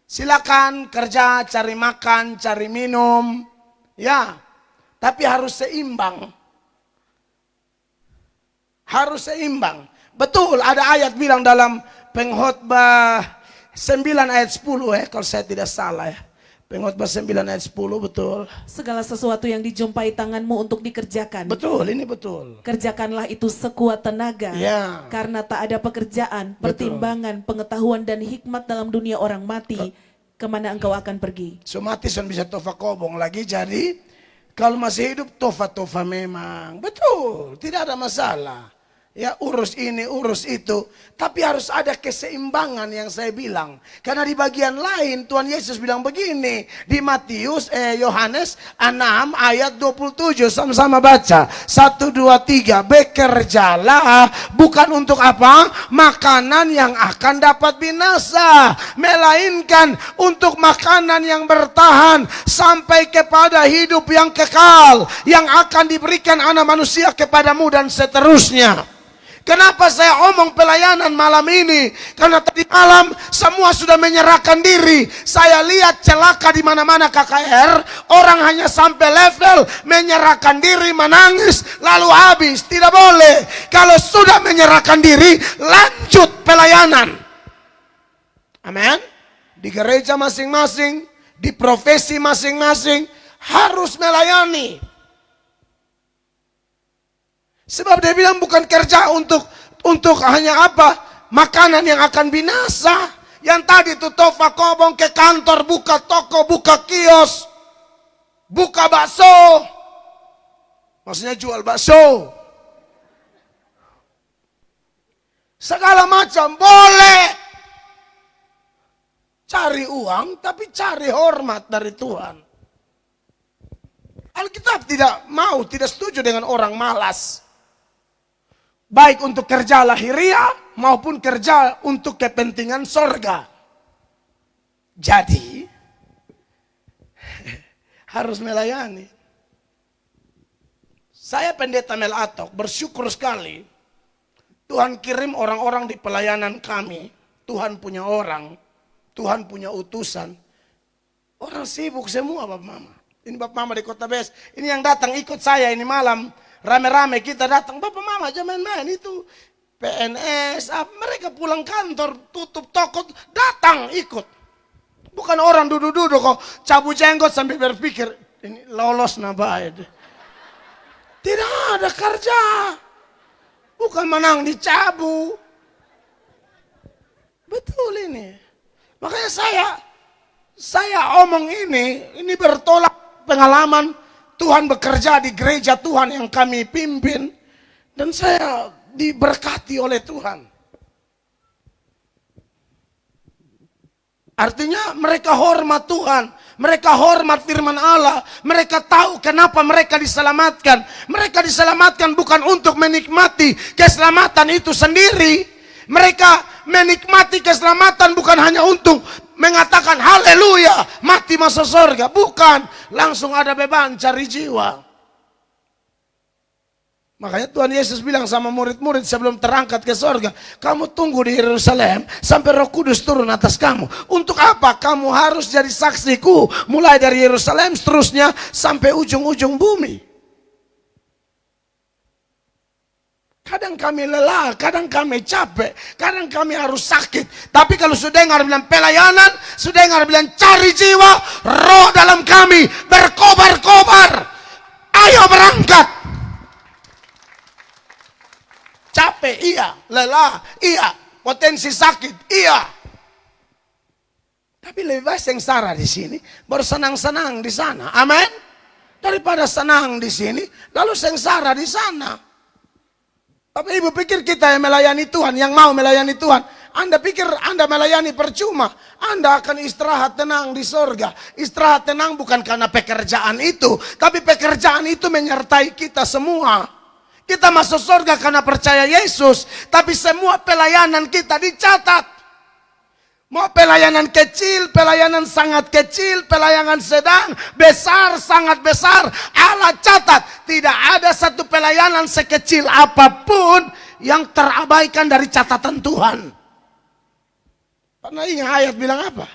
[SPEAKER 1] silakan kerja, cari makan, cari minum. Ya, tapi harus seimbang. Harus seimbang. Betul, ada ayat bilang dalam Pengkhotbah 9 ayat 10 kalau saya tidak salah ya. Pengkhotbah 9 ayat 10 betul.
[SPEAKER 2] Segala sesuatu yang dijumpai tanganmu untuk dikerjakan.
[SPEAKER 1] Betul, ini betul.
[SPEAKER 2] Kerjakanlah itu sekuat tenaga.
[SPEAKER 1] Ya.
[SPEAKER 2] Karena tak ada pekerjaan, pertimbangan, pengetahuan dan hikmat dalam dunia orang mati. Kemana engkau akan pergi?
[SPEAKER 1] So mati son bisa tofa kobong lagi, jadi kalau masih hidup tofa-tofa memang. Betul, tidak ada masalah. Ya urus ini, urus itu. Tapi harus ada keseimbangan yang saya bilang. Karena di bagian lain Tuhan Yesus bilang begini. Di Yohanes 6 ayat 27. Sama-sama baca. 1, 2, 3. Bekerjalah bukan untuk apa? Makanan yang akan dapat binasa. Melainkan untuk makanan yang bertahan. Sampai kepada hidup yang kekal. Yang akan diberikan anak manusia kepadamu dan seterusnya. Kenapa saya omong pelayanan malam ini? Karena tadi malam semua sudah menyerahkan diri. Saya lihat celaka di mana-mana KKR. Orang hanya sampai level menyerahkan diri, menangis, lalu habis. Tidak boleh. Kalau sudah menyerahkan diri, lanjut pelayanan. Amin. Di gereja masing-masing, di profesi masing-masing harus melayani. Sebab dia bilang bukan kerja untuk hanya apa? Makanan yang akan binasa. Yang tadi tutup kobong ke kantor, buka toko, buka kios, buka bakso. Maksudnya jual bakso. Segala macam boleh. Cari uang, tapi cari hormat dari Tuhan. Alkitab tidak setuju dengan orang malas. Baik untuk kerja lahiriah maupun kerja untuk kepentingan sorga. Jadi, harus melayani. Saya pendeta Mel Atok bersyukur sekali. Tuhan kirim orang-orang di pelayanan kami. Tuhan punya orang. Tuhan punya utusan. Orang sibuk semua Bapak Mama. Ini Bapak Mama di Kota Bes. Ini yang datang ikut saya ini malam. Rame-rame kita datang. Bapak Mama jangan main-main itu. PNS. Mereka pulang kantor. Tutup toko. Datang ikut. Bukan orang duduk-duduk kok. Cabut jenggot sambil berpikir. Ini lolos nabaid. Tidak ada kerja. Bukan menang dicabu. Betul ini. Makanya saya omong ini bertolak pengalaman Tuhan bekerja di gereja Tuhan yang kami pimpin. Dan saya diberkati oleh Tuhan. Artinya mereka hormat Tuhan. Mereka hormat firman Allah. Mereka tahu kenapa mereka diselamatkan. Mereka diselamatkan bukan untuk menikmati keselamatan itu sendiri. Mereka menikmati keselamatan bukan hanya untuk mengatakan haleluya, mati masuk surga. Bukan, langsung ada beban cari jiwa. Makanya Tuhan Yesus bilang sama murid-murid sebelum terangkat ke surga, kamu tunggu di Yerusalem sampai Roh Kudus turun atas kamu. Untuk apa? Kamu harus jadi saksiku mulai dari Yerusalem seterusnya sampai ujung-ujung bumi. Kadang kami lelah, kadang kami capek, kadang kami harus sakit. Tapi kalau sudah dengar bilang pelayanan, sudah dengar bilang cari jiwa, roh dalam kami berkobar-kobar. Ayo berangkat. Capek, iya. Lelah, iya. Potensi sakit, iya. Tapi lebih baik sengsara di sini, bersenang-senang di sana. Amin. Daripada senang di sini, lalu sengsara di sana. Bapak Ibu pikir kita yang melayani Tuhan, yang mau melayani Tuhan, Anda pikir Anda melayani percuma. Anda akan istirahat tenang di sorga. Istirahat tenang bukan karena pekerjaan itu, tapi pekerjaan itu menyertai kita semua. Kita masuk sorga karena percaya Yesus, tapi semua pelayanan kita dicatat. Mau pelayanan kecil, pelayanan sangat kecil, pelayanan sedang, besar, sangat besar. Allah catat, tidak ada satu pelayanan sekecil apapun yang terabaikan dari catatan Tuhan. Karena ingat ayat bilang apa?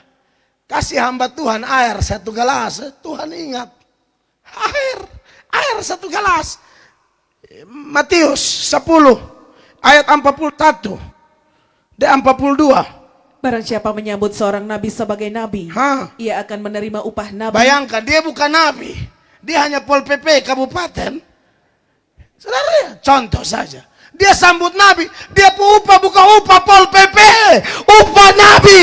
[SPEAKER 1] Kasih hamba Tuhan air satu gelas. Tuhan ingat. Air satu gelas. Matius 10 ayat 41 dan 42.
[SPEAKER 2] Barang siapa menyambut seorang nabi sebagai nabi, ia akan menerima upah nabi.
[SPEAKER 1] Bayangkan, dia bukan nabi. Dia hanya Pol PP kabupaten. Saudara, contoh saja. Dia sambut nabi. Dia upah bukan upah Pol PP. Upah nabi.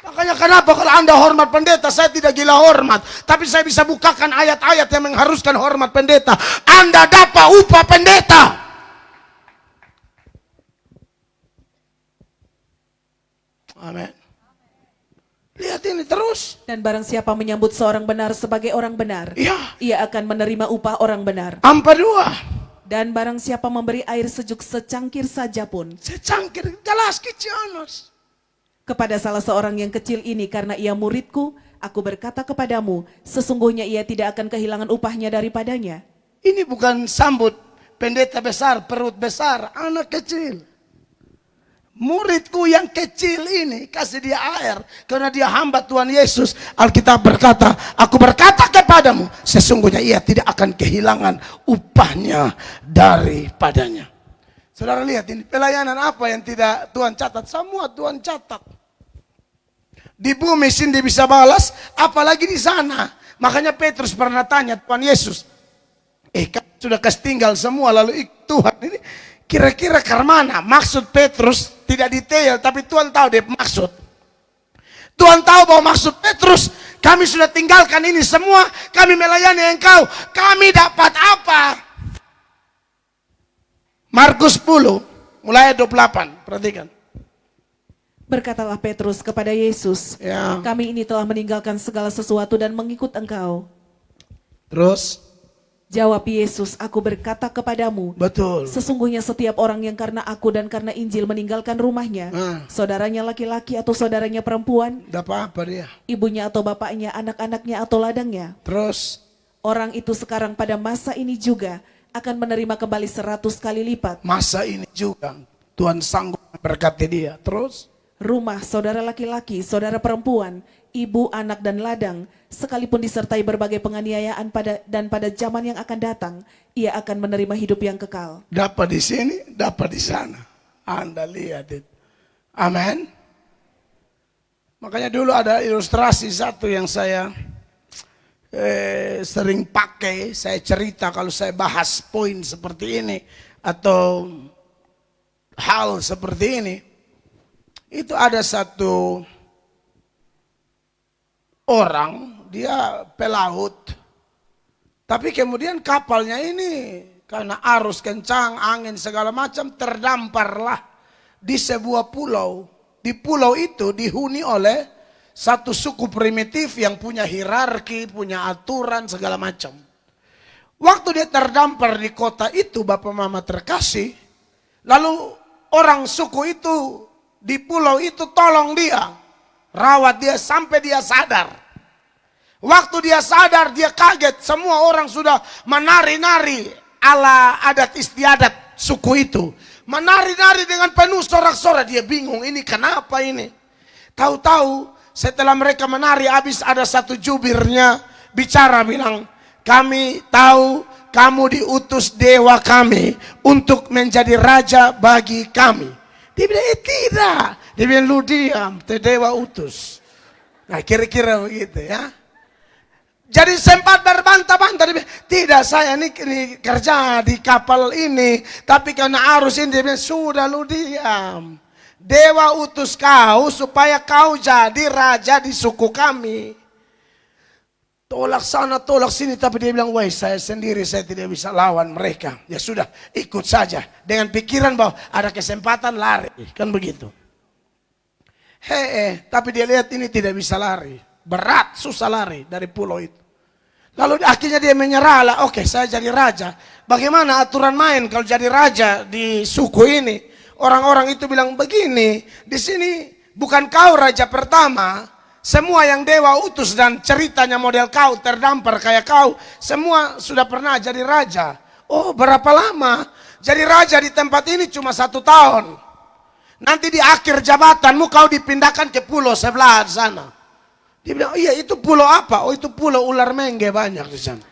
[SPEAKER 1] Makanya kenapa kalau Anda hormat pendeta, saya tidak gila hormat. Tapi saya bisa bukakan ayat-ayat yang mengharuskan hormat pendeta. Anda dapat upah pendeta. Amin. Lihat ini terus.
[SPEAKER 2] Dan barang siapa menyambut seorang benar sebagai orang benar,
[SPEAKER 1] Ya.
[SPEAKER 2] ia akan menerima upah orang benar.
[SPEAKER 1] 42.
[SPEAKER 2] Dan barang siapa memberi air sejuk secangkir saja pun
[SPEAKER 1] Secangkir gelas kicianos
[SPEAKER 2] kepada salah seorang yang kecil ini karena ia muridku, aku berkata kepadamu, sesungguhnya ia tidak akan kehilangan upahnya daripadanya.
[SPEAKER 1] Ini bukan sambut pendeta besar, perut besar, anak kecil. Muridku yang kecil ini kasih dia air karena dia hamba Tuhan Yesus. Alkitab berkata, aku berkata kepadamu, sesungguhnya ia tidak akan kehilangan upahnya daripadanya. Saudara lihat ini pelayanan apa yang tidak Tuhan catat? Semua Tuhan catat. Di bumi sini bisa balas, apalagi di sana. Makanya Petrus pernah tanya Tuhan Yesus, kamu sudah kasih tinggal semua lalu Tuhan ini kira-kira karena maksud Petrus tidak detail, tapi Tuhan tahu dia maksud. Tuhan tahu bahwa maksud Petrus, kami sudah tinggalkan ini semua, kami melayani engkau, kami dapat apa? Markus 10, mulai 28, perhatikan.
[SPEAKER 2] Berkatalah Petrus kepada Yesus,
[SPEAKER 1] Ya.
[SPEAKER 2] kami ini telah meninggalkan segala sesuatu dan mengikut engkau.
[SPEAKER 1] Terus?
[SPEAKER 2] Jawab Yesus, aku berkata kepadamu,
[SPEAKER 1] Betul.
[SPEAKER 2] sesungguhnya setiap orang yang karena aku dan karena Injil meninggalkan rumahnya, saudaranya laki-laki atau saudaranya perempuan,
[SPEAKER 1] Dapat apa dia?
[SPEAKER 2] ibunya atau bapaknya, anak-anaknya atau ladangnya,
[SPEAKER 1] Terus?
[SPEAKER 2] orang itu sekarang pada masa ini juga akan menerima kembali 100 kali lipat.
[SPEAKER 1] Masa ini juga Tuhan sanggup berkati dia. Terus?
[SPEAKER 2] Rumah, saudara laki-laki, saudara perempuan, ibu, anak, dan ladang, sekalipun disertai berbagai penganiayaan pada zaman yang akan datang, ia akan menerima hidup yang kekal.
[SPEAKER 1] Dapat di sini, dapat di sana. Anda lihat itu. Amin. Makanya dulu ada ilustrasi satu yang saya sering pakai. Saya cerita kalau saya bahas poin seperti ini atau hal seperti ini. Itu ada satu orang, dia pelaut. Tapi kemudian kapalnya ini karena arus kencang, angin segala macam terdamparlah di sebuah pulau. Di pulau itu dihuni oleh satu suku primitif yang punya hierarki, punya aturan segala macam. Waktu dia terdampar di kota itu, Bapak Mama terkasih, lalu orang suku itu di pulau itu tolong dia, rawat dia sampai dia sadar. Waktu dia sadar, dia kaget. Semua orang sudah menari-nari ala adat istiadat suku itu. Menari-nari dengan penuh sorak-sorak. Dia bingung, ini kenapa ini? Tahu-tahu setelah mereka menari habis, ada satu jubirnya bicara bilang, kami tahu kamu diutus dewa kami untuk menjadi raja bagi kami. Dia bilang, tidak. Dia bilang, lu diam, dewa utus. Nah kira-kira begitu ya. Jadi sempat berbantah-bantah. Dia bilang, tidak, saya ini kerja di kapal ini. Tapi karena arus ini, dia bilang, sudah lu diam. Dewa utus kau supaya kau jadi raja di suku kami. Tolak sana, tolak sini. Tapi dia bilang, wah saya sendiri, saya tidak bisa lawan mereka. Ya sudah, ikut saja. Dengan pikiran bahwa ada kesempatan lari. Kan begitu. Tapi dia lihat ini tidak bisa lari. Berat, susah lari dari pulau itu. Lalu akhirnya dia menyerah lah. Oke, saya jadi raja. Bagaimana aturan main kalau jadi raja di suku ini? Orang-orang itu bilang begini. Di sini bukan kau raja pertama. Semua yang dewa utus dan ceritanya model kau terdampar kayak kau, semua sudah pernah jadi raja. Oh, berapa lama? Jadi raja di tempat ini cuma 1 tahun. Nanti di akhir jabatanmu kau dipindahkan ke pulau sebelah sana. Dia bilang, iya itu pulau apa? Oh itu pulau ular mengge banyak di sana.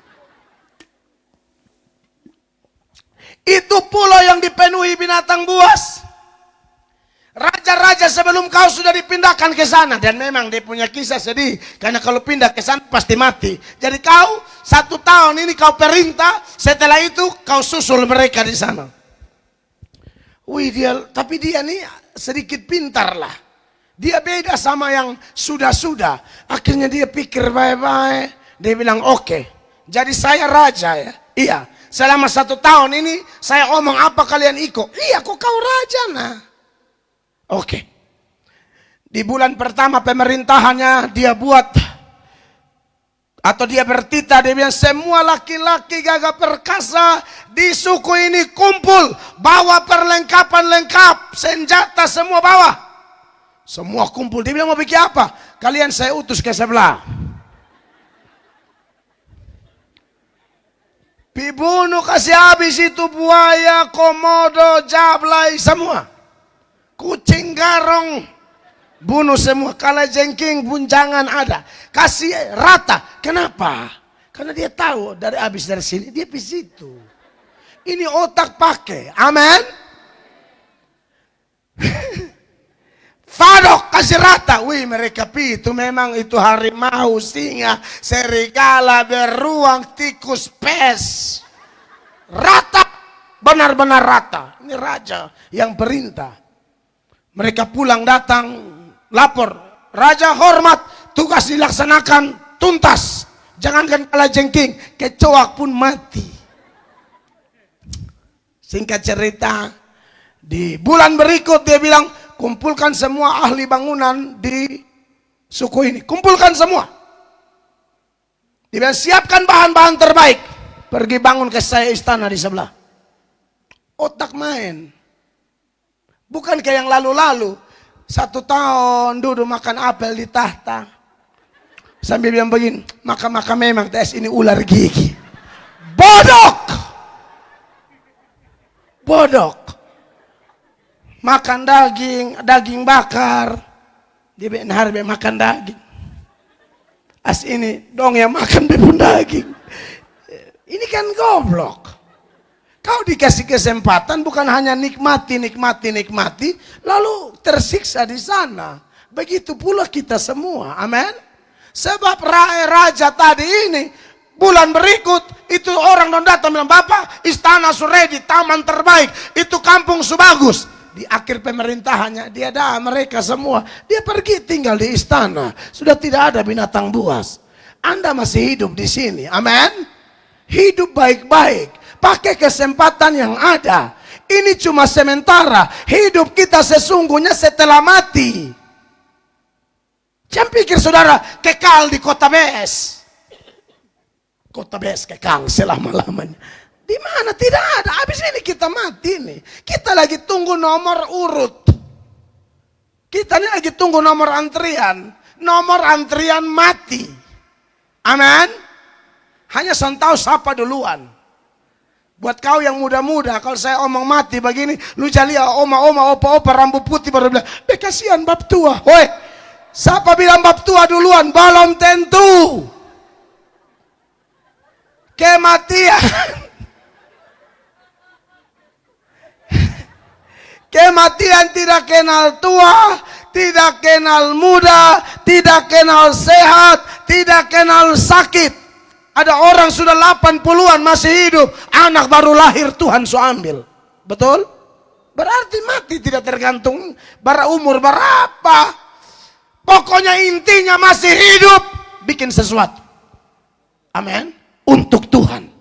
[SPEAKER 1] Itu pulau yang dipenuhi binatang buas. Raja-raja sebelum kau sudah dipindahkan ke sana. Dan memang dia punya kisah sedih. Karena kalau pindah ke sana pasti mati. Jadi kau 1 tahun ini kau perintah. Setelah itu kau susul mereka di sana. Wih tapi dia nih sedikit pintar lah. Dia beda sama yang sudah-sudah. Akhirnya dia pikir baik-baik. Dia bilang oke. Jadi saya raja ya. Iya. Selama 1 tahun ini saya omong apa kalian ikut. Iya kok kau raja nah. Oke. Di bulan pertama pemerintahannya dia buat atau dia bertitah, dia bilang semua laki-laki gagah perkasa di suku ini kumpul, bawa perlengkapan lengkap, senjata semua bawa. Semua kumpul, dia bilang mau bikin apa? Kalian saya utus ke sebelah. Dibunuh kasih habis itu buaya, komodo, jablay semua. Kucing garong bunuh semua. Kalajengking pun jangan ada. Kasih rata. Kenapa? Karena dia tahu dari habis dari sini dia di situ. Ini otak pakai. Amin. kasih rata. Wih, mereka itu memang itu harimau, singa, serigala, beruang, tikus, pes. Rata, benar-benar rata. Ini raja yang perintah. Mereka pulang datang, lapor. Raja hormat, tugas dilaksanakan tuntas. Jangankan kalah jengking, kecoak pun mati. Singkat cerita, di bulan berikut dia bilang, kumpulkan semua ahli bangunan di suku ini. Kumpulkan semua. Dia bilang, siapkan bahan-bahan terbaik. Pergi bangun ke saya istana di sebelah. Otak main. Bukan kayak yang lalu-lalu. 1 tahun duduk makan apel di tahta. Sambil bilang begini, maka memang tes ini ular gigi. Bodok. Bodok. Makan daging bakar. Dia benar makan daging. As ini dong yang makan bebun daging. Ini kan goblok. Kau dikasih kesempatan bukan hanya nikmati, lalu tersiksa di sana. Begitu pula kita semua, amin. Sebab raja tadi ini, bulan berikut, itu orang don datang bilang, Bapak, istana suredi, taman terbaik, itu kampung subagus. Di akhir pemerintahannya, dia mereka semua, dia pergi tinggal di istana. Sudah tidak ada binatang buas. Anda masih hidup di sini, amin. Hidup baik-baik. Pakai kesempatan yang ada. Ini cuma sementara. Hidup kita sesungguhnya setelah mati. Jangan pikir saudara kekal di kota Bes. Kota Bes kekal selama-lamanya. Di mana? Tidak ada. Habis ini kita mati nih. Kita lagi tunggu nomor urut. Kita ini lagi tunggu nomor antrian. Nomor antrian mati. Amin. Hanya tahu siapa duluan. Buat kau yang muda-muda, kalau saya omong mati begini, lu jali oma-oma, opa-opa, rambut putih baru bilang, kasihan bab tua. Woi, siapa bilang bab tua duluan? Belum tentu. Kematian. Kematian tidak kenal tua, tidak kenal muda, tidak kenal sehat, tidak kenal sakit. Ada orang sudah 80-an masih hidup, anak baru lahir Tuhan so ambil. Betul? Berarti mati tidak tergantung umur berapa. Pokoknya intinya masih hidup, bikin sesuatu. Amin. Untuk Tuhan.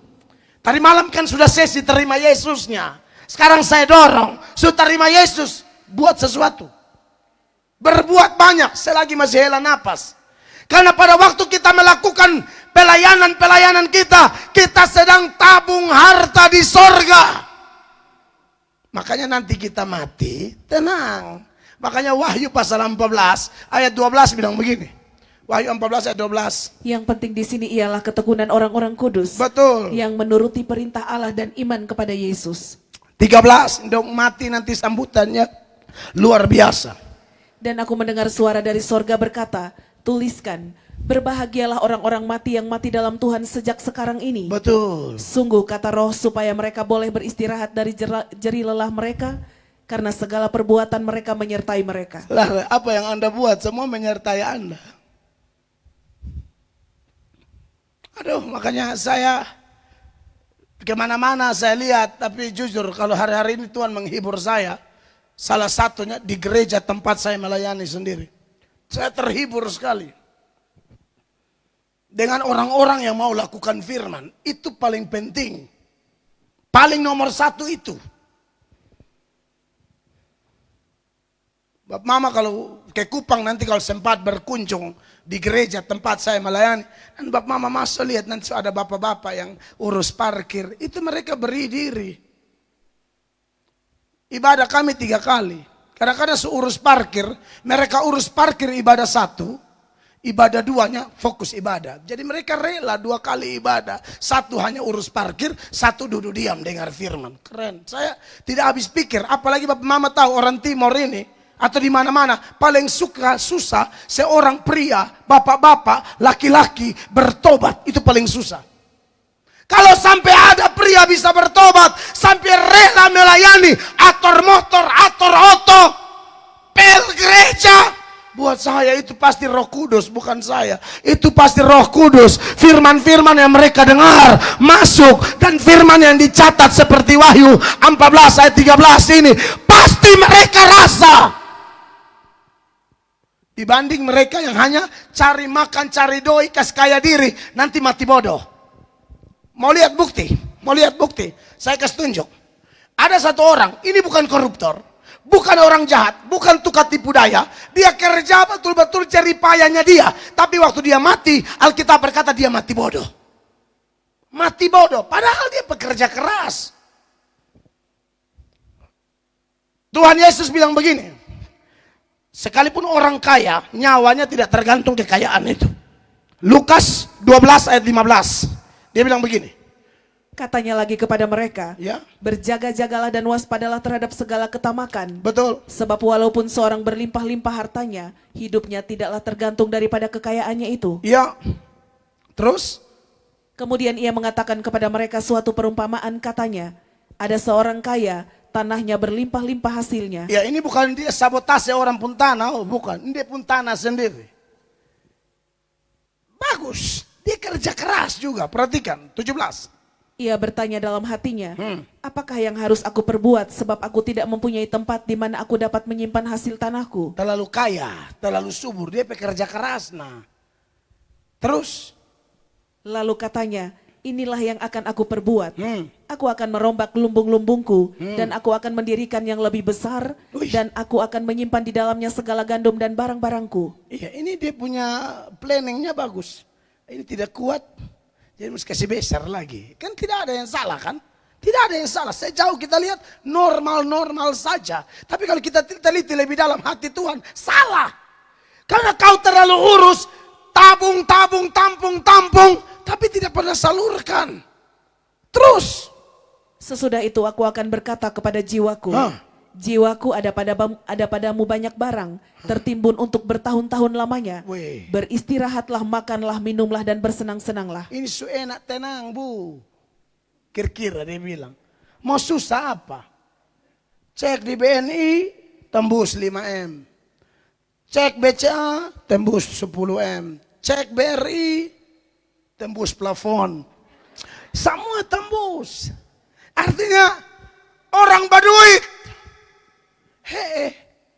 [SPEAKER 1] Tadi malam kan sudah sesi terima Yesusnya. Sekarang saya dorong, sudah terima Yesus, buat sesuatu. Berbuat banyak selagi masih hela napas. Karena pada waktu kita melakukan pelayanan kita sedang tabung harta di sorga. Makanya nanti kita mati, tenang. Makanya Wahyu pasal 14 ayat 12 bilang begini. Wahyu 14 ayat 12.
[SPEAKER 2] Yang penting di sini ialah ketekunan orang-orang kudus.
[SPEAKER 1] Betul.
[SPEAKER 2] Yang menuruti perintah Allah dan iman kepada Yesus.
[SPEAKER 1] 13, dong mati nanti sambutannya luar biasa.
[SPEAKER 2] Dan aku mendengar suara dari sorga berkata, tuliskan, berbahagialah orang-orang mati yang mati dalam Tuhan sejak sekarang ini.
[SPEAKER 1] Betul.
[SPEAKER 2] Sungguh kata roh supaya mereka boleh beristirahat dari jerih lelah mereka, karena segala perbuatan mereka menyertai mereka.
[SPEAKER 1] Lah, apa yang Anda buat semua menyertai Anda. Aduh, makanya saya kemana-mana saya lihat, tapi jujur kalau hari-hari ini Tuhan menghibur saya. Salah satunya di gereja tempat saya melayani sendiri. Saya terhibur sekali. Dengan orang-orang yang mau lakukan firman. Itu paling penting. Paling nomor 1 itu. Bapak Mama kalau ke Kupang nanti kalau sempat berkunjung di gereja tempat saya melayani. Dan Bapak Mama masuk lihat nanti ada bapak-bapak yang urus parkir. Itu mereka beri diri. Ibadah kami 3 kali. Kadang-kadang seurus parkir, mereka urus parkir ibadah 1, ibadah 2-nya fokus ibadah. Jadi mereka rela 2 kali ibadah. 1 hanya urus parkir, 1 duduk diam dengar firman. Keren. Saya tidak habis pikir, apalagi Bapak Mama tahu orang Timor ini, atau di mana-mana, paling susah seorang pria, bapak-bapak, laki-laki bertobat. Itu paling susah. Kalau sampai ada pria bisa bertobat, sampai rela melayani, ator motor, ator oto, pel gereja, buat saya itu pasti Roh Kudus, bukan saya. Itu pasti Roh Kudus. Firman-firman yang mereka dengar masuk, dan firman yang dicatat seperti Wahyu 14 ayat 13 ini pasti mereka rasa. Dibanding mereka yang hanya cari makan, cari doi, kas kaya diri, nanti mati bodoh. Mau lihat bukti? Mau lihat bukti? Saya kasih tunjuk. Ada satu orang, ini bukan koruptor, bukan orang jahat, bukan tukang tipu daya. Dia kerja betul-betul cari payahnya dia. Tapi waktu dia mati, Alkitab berkata dia mati bodoh. Mati bodoh, padahal dia pekerja keras. Tuhan Yesus bilang begini, sekalipun orang kaya, nyawanya tidak tergantung kekayaan itu. Lukas 12 ayat 15. Dia bilang begini.
[SPEAKER 2] Katanya lagi kepada mereka,
[SPEAKER 1] Ya.
[SPEAKER 2] berjaga-jagalah dan waspadalah terhadap segala ketamakan.
[SPEAKER 1] Betul.
[SPEAKER 2] Sebab walaupun seorang berlimpah-limpah hartanya, hidupnya tidaklah tergantung daripada kekayaannya itu.
[SPEAKER 1] Ya. Terus?
[SPEAKER 2] Kemudian ia mengatakan kepada mereka suatu perumpamaan, katanya, ada seorang kaya, tanahnya berlimpah-limpah hasilnya.
[SPEAKER 1] Ya, ini bukan dia sabotase orang pun tanah, oh bukan. Ini dia pun tanah sendiri. Bagus. Dia kerja keras juga. Perhatikan, 17.
[SPEAKER 2] Ia bertanya dalam hatinya, apakah yang harus aku perbuat sebab aku tidak mempunyai tempat di mana aku dapat menyimpan hasil tanahku?
[SPEAKER 1] Terlalu kaya, terlalu subur. Dia pekerja keras. Nah. Terus?
[SPEAKER 2] Lalu katanya, inilah yang akan aku perbuat. Aku akan merombak lumbung-lumbungku dan aku akan mendirikan yang lebih besar.
[SPEAKER 1] Wih.
[SPEAKER 2] Dan aku akan menyimpan di dalamnya segala gandum dan barang-barangku.
[SPEAKER 1] Iya, ini dia punya planningnya bagus. Ini tidak kuat, jadi mesti kasih besar lagi. Kan tidak ada yang salah kan? Tidak ada yang salah. Sejauh kita lihat normal-normal saja. Tapi kalau kita teliti lebih dalam hati Tuhan, salah. Karena kau terlalu urus, tabung, tampung, tapi tidak pernah salurkan. Terus.
[SPEAKER 2] Sesudah itu aku akan berkata kepada jiwaku, jiwaku ada padamu banyak barang, tertimbun untuk bertahun-tahun lamanya.
[SPEAKER 1] Weh.
[SPEAKER 2] Beristirahatlah, makanlah, minumlah, dan bersenang-senanglah.
[SPEAKER 1] Ini enak tenang bu. Kira-kira dia bilang. Mau susah apa? Cek di BNI, tembus 5M. Cek BCA, tembus 10M. Cek BRI, tembus plafon. Semua tembus. Artinya orang berduit.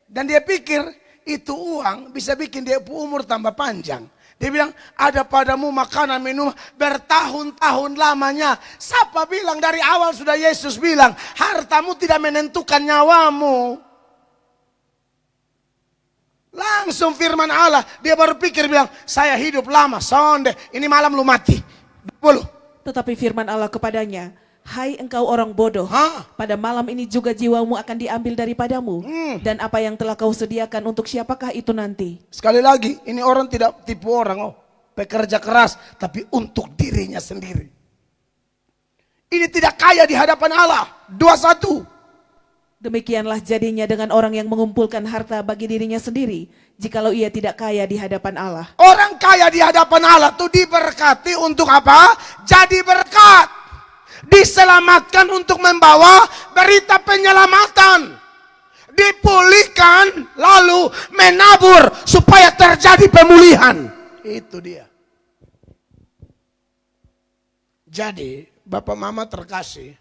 [SPEAKER 1] Dan dia pikir itu uang bisa bikin dia umur tambah panjang. Dia bilang ada padamu makanan minum bertahun-tahun lamanya. Siapa bilang dari awal sudah Yesus bilang hartamu tidak menentukan nyawamu. Langsung firman Allah, dia baru pikir bilang saya hidup lama, sonde ini malam lu mati. 20.
[SPEAKER 2] Tetapi firman Allah kepadanya, hai engkau orang bodoh, pada malam ini juga jiwamu akan diambil daripadamu. Dan apa yang telah kau sediakan untuk siapakah itu nanti?
[SPEAKER 1] Sekali lagi, ini orang tidak tipu orang, pekerja keras, tapi untuk dirinya sendiri. Ini tidak kaya di hadapan Allah. 21.
[SPEAKER 2] Demikianlah jadinya dengan orang yang mengumpulkan harta bagi dirinya sendiri, jikalau ia tidak kaya di hadapan Allah.
[SPEAKER 1] Orang kaya di hadapan Allah itu diberkati untuk apa? Jadi berkat. Diselamatkan untuk membawa berita penyelamatan. Dipulihkan lalu menabur supaya terjadi pemulihan. Itu dia. Jadi Bapak Mama terkasih,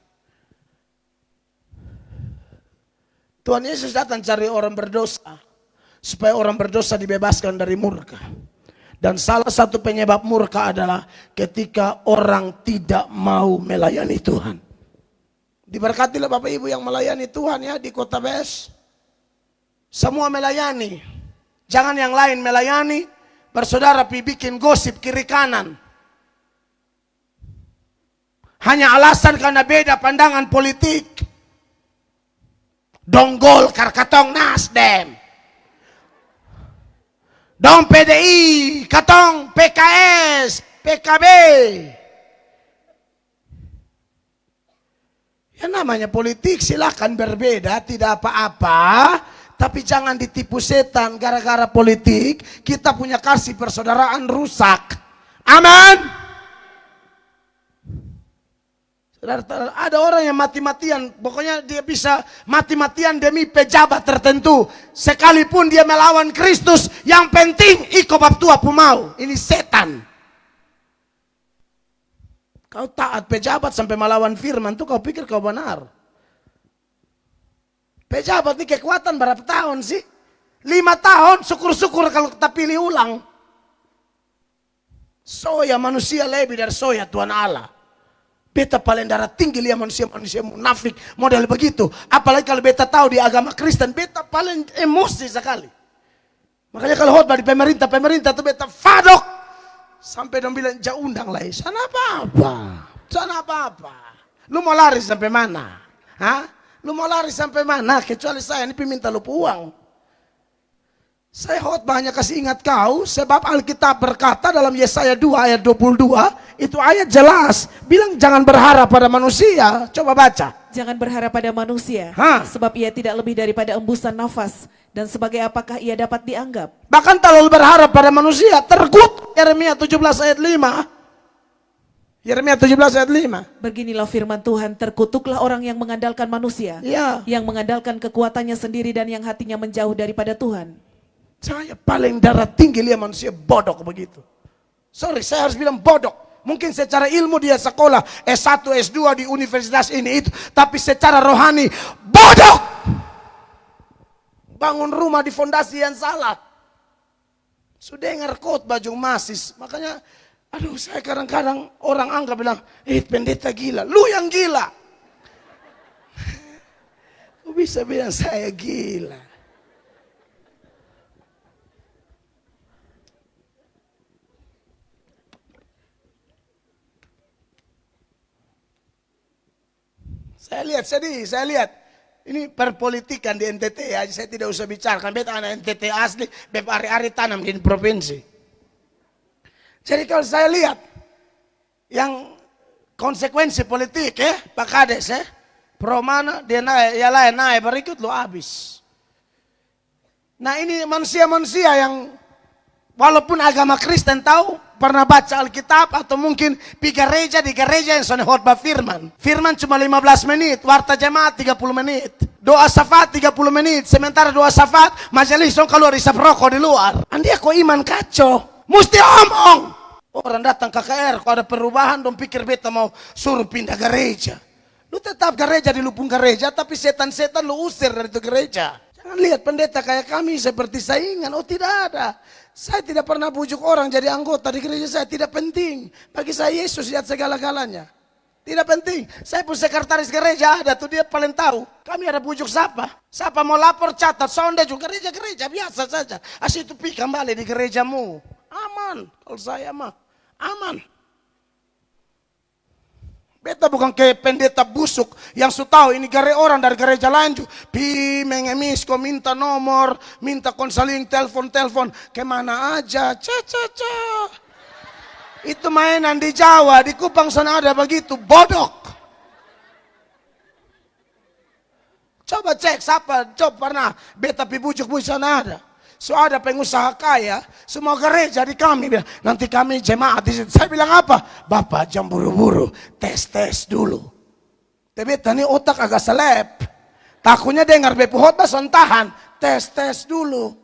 [SPEAKER 1] Tuhan Yesus datang cari orang berdosa supaya orang berdosa dibebaskan dari murka. Dan salah satu penyebab murka adalah ketika orang tidak mau melayani Tuhan. Diberkatilah Bapak Ibu yang melayani Tuhan ya di Kota Bes. Semua melayani. Jangan yang lain melayani. Bersaudara bikin gosip kiri kanan. Hanya alasan karena beda pandangan politik. Dong Golkar katong Nasdem. Dong PDI katong PKS, PKB. Ya namanya politik silakan berbeda, tidak apa-apa. Tapi jangan ditipu setan gara-gara politik. Kita punya kasih persaudaraan rusak. Amin. Saudara, ada orang yang mati-matian, pokoknya dia bisa mati-matian demi pejabat tertentu. Sekalipun dia melawan Kristus, yang penting iko bab tua pumau. Ini setan. Kau taat pejabat sampai melawan firman tuh kau pikir kau benar. Pejabat ini kekuatan berapa tahun sih? 5 tahun, syukur-syukur kalau kita pilih ulang. Soya manusia lebih dari soya Tuhan Allah. Beta paling darah tinggi lihat manusia munafik model begitu. Apalagi kalau beta tahu di agama Kristen, beta paling emosi sekali. Makanya kalau khotbah di pemerintah tuh beta fadok. Sampai dong bilang jauh undang lah. Sana apa-apa. Lu mau lari sampai mana? Hah? Lu mau lari sampai mana? Kecuali saya ini minta lu uang. Saya khotbah hanya kasih ingat kau, sebab Alkitab berkata dalam Yesaya 2 ayat 22, itu ayat jelas, bilang jangan berharap pada manusia. Coba baca.
[SPEAKER 2] Jangan berharap pada manusia, sebab ia tidak lebih daripada embusan nafas, dan sebagai apakah ia dapat dianggap?
[SPEAKER 1] Bahkan terlalu berharap pada manusia, terkutuk. Yeremia 17 ayat 5. Yeremia 17 ayat 5.
[SPEAKER 2] Beginilah firman Tuhan, terkutuklah orang yang mengandalkan manusia, yang mengandalkan kekuatannya sendiri dan yang hatinya menjauh daripada Tuhan.
[SPEAKER 1] Saya paling darah tinggi lihat manusia bodoh begitu. Sorry, saya harus bilang bodoh. Mungkin secara ilmu dia sekolah S1, S2 di universitas ini itu. Tapi secara rohani bodoh. Bangun rumah di fondasi yang salah. Sudah dengar khotbah Jung Masis. Makanya, aduh saya kadang-kadang orang anggap bilang, pendeta gila. Lu yang gila. Lu bisa bilang saya gila. Saya lihat. Ini perpolitikan di NTT aja, saya tidak usah bicarakan. Beta anak NTT asli, beta hari-hari tanam di provinsi. Jadi kalau saya lihat, yang konsekuensi politik Pak Kades pro mana, dia naik, ya lain naik, berikut lo habis. Nah ini manusia-manusia yang walaupun agama Kristen tahu, pernah baca Alkitab atau mungkin di gereja yang soalnya khotbah firman. Firman cuma 15 menit, warta jemaat 30 menit. Doa syafaat 30 menit, sementara doa syafaat majelis dong keluar isap rokok di luar. Andia kok iman kacau, mesti omong. Orang datang KKR, kalau ada perubahan dong pikir beta mau suruh pindah gereja. Lu tetap gereja di lupung gereja, tapi setan-setan lu usir dari itu gereja. Jangan lihat pendeta kayak kami seperti saingan, oh tidak ada. Saya tidak pernah bujuk orang jadi anggota di gereja saya, tidak penting. Bagi saya Yesus lihat segala-galanya. Tidak penting. Saya pun sekretaris gereja ada tuh, dia paling tahu. Kami ada bujuk siapa. Siapa mau lapor catat, sonda juga gereja-gereja biasa saja. Asal itu pi kembali di gerejamu. Aman. Kalau saya mah aman. Beta bukan kayak pendeta busuk yang su tahu ini orang dari gereja lain juga. Pi mengemis kok minta nomor, minta konseling, telepon kemana aja. Itu mainan di Jawa, di Kupang sana ada begitu, bodoh. Coba cek siapa, coba pernah beta pi bujuk sana ada. So ada pengusaha kaya, semua gereja di kami bilang, nanti kami jemaat di situ. Saya bilang apa? Bapak jam buru-buru, tes dulu. Tapi tani otak agak selep. Takutnya dengar bepu khotbah sontahan, tes dulu.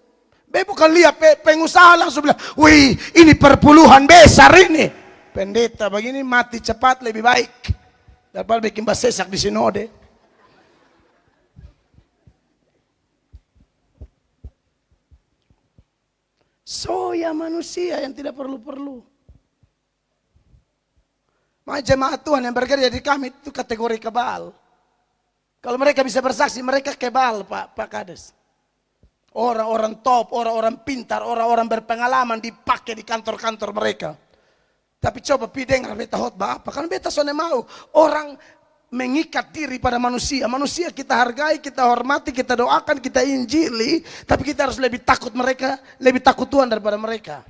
[SPEAKER 1] Bepu kan lihat pengusaha langsung bilang, wih ini perpuluhan besar ini. Pendeta begini mati cepat lebih baik daripada bikin basesak di sinode. Soya manusia yang tidak perlu-perlu. Jemaat Tuhan yang bekerja di kami itu kategori kebal. Kalau mereka bisa bersaksi, mereka kebal Pak Kades. Orang-orang top, orang-orang pintar, orang-orang berpengalaman dipakai di kantor-kantor mereka. Tapi coba dengar beta khotbah apa? Karena beta soalnya mau orang mengikat diri pada manusia. Manusia kita hargai, kita hormati, kita doakan, kita injili. Tapi kita harus lebih takut mereka, lebih takut Tuhan daripada mereka.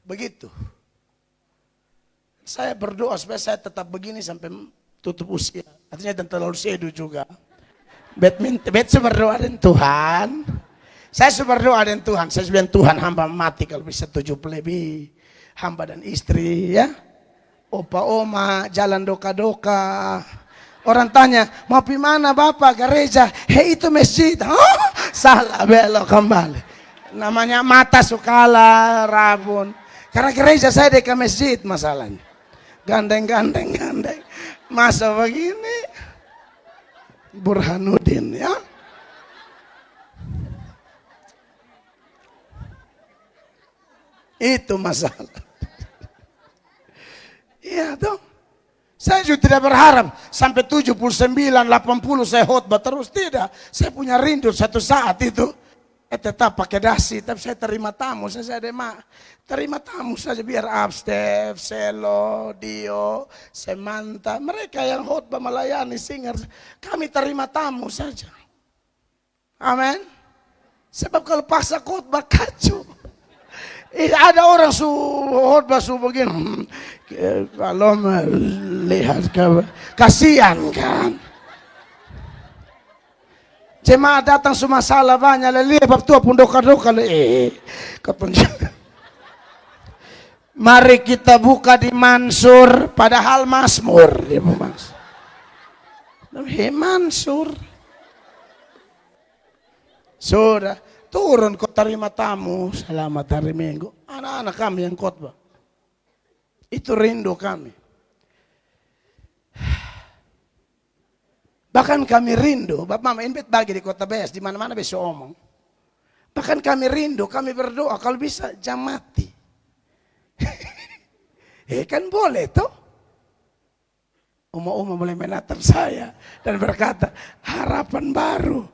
[SPEAKER 1] Begitu. Saya berdoa supaya saya tetap begini sampai tutup usia. Artinya dan terlalu sedu juga. Bet berdoa dengan Tuhan. Saya berdoa dengan Tuhan. Saya bilang Tuhan hamba mati kalau bisa 7 lebih. Hamba dan istri ya.
[SPEAKER 3] Opa oma jalan doka-doka. Orang tanya, mau pi mana Bapak? Gereja. Hei itu masjid. Hah? Salah, belok kembali. Namanya mata sukala rabun. Karena gereja saya dekat masjid masalahnya. Gandeng. Masa begini. Burhanuddin ya. Itu masalah. Iya dong. Saya juga tidak berharap sampai 79, 80 saya khotbah terus. Tidak. Saya punya rindu satu saat itu. Tetap pakai dasi. Tapi saya terima tamu. Saya terima tamu saja biar Abstef, Selo, Dio, Semanta. Mereka yang khotbah melayani, singer. Kami terima tamu saja. Amin. Sebab kalau paksa khotbah kacau. Ada orang khotbah begini. Kalau melihat kasihan kan. Jemaat datang semua salah banyak. Lihat bab tua pun doka-doka. Mari kita buka di Mansur. Padahal Mazmur. Mansur. Sudah. Turun kau terima tamu. Selamat hari Minggu. Anak-anak kami yang khotbah. Itu rindu kami. Bahkan kami rindu. Bapak Mama invite bagi di Kota Bes. Di mana-mana besok omong. Bahkan kami rindu. Kami berdoa. Kalau bisa jam mati. Kan boleh toh. Uma-uma boleh menatap saya. Dan berkata. Harapan baru.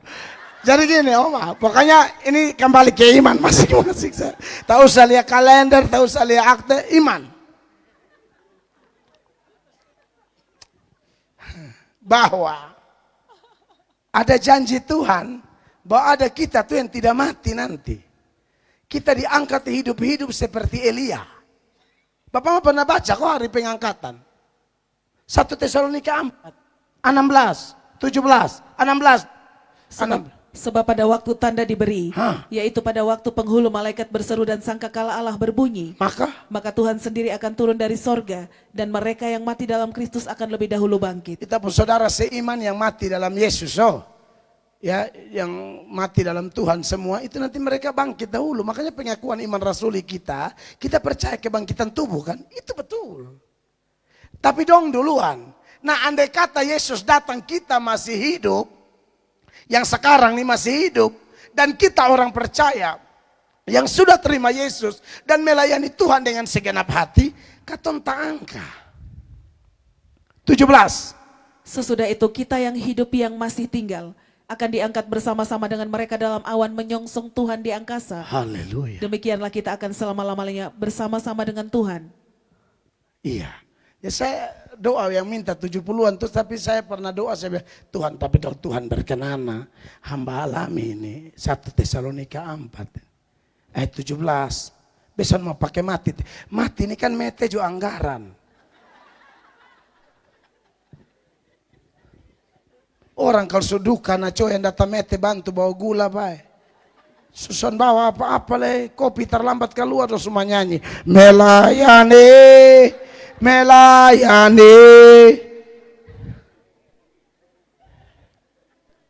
[SPEAKER 3] Jadi gini Oma, pokoknya ini kembali ke iman masing-masing. Tak usah lihat kalender, tak usah lihat akte, iman. Bahwa ada janji Tuhan, bahwa ada kita tuh yang tidak mati nanti. Kita diangkat hidup-hidup seperti Elia. Bapak pernah baca kok hari pengangkatan? 1 Tesalonika 4, 16, 17, 16.
[SPEAKER 2] Sebab pada waktu tanda diberi, yaitu pada waktu penghulu malaikat berseru dan sangkakala Allah berbunyi, maka Tuhan sendiri akan turun dari sorga, dan mereka yang mati dalam Kristus akan lebih dahulu bangkit.
[SPEAKER 3] Kita pun saudara seiman yang mati dalam Yesus, ya, yang mati dalam Tuhan semua, itu nanti mereka bangkit dahulu. Makanya pengakuan iman rasuli kita percaya kebangkitan tubuh kan, itu betul. Tapi dong duluan. Nah andai kata Yesus datang kita masih hidup, yang sekarang ini masih hidup, dan kita orang percaya yang sudah terima Yesus dan melayani Tuhan dengan segenap hati, katon tak angka. 17.
[SPEAKER 2] Sesudah itu kita yang hidup yang masih tinggal akan diangkat bersama-sama dengan mereka dalam awan menyongsong Tuhan di angkasa.
[SPEAKER 3] Haleluya.
[SPEAKER 2] Demikianlah kita akan selama-lamanya bersama-sama dengan Tuhan.
[SPEAKER 3] Iya. Ya saya doa yang minta 70-an terus, tapi saya pernah doa saya bilang, Tuhan tapi kalau Tuhan berkenan hamba alami ini 1 Tesalonika 4 ayat 17. Besok mau pakai mati. Mati ini kan mete juga anggaran. Orang kalau sudukan aco yang datang mete bantu bawa gula baik. Susun bawa apa-apa le, kopi terlambat keluar terus semua nyanyi. Melayani.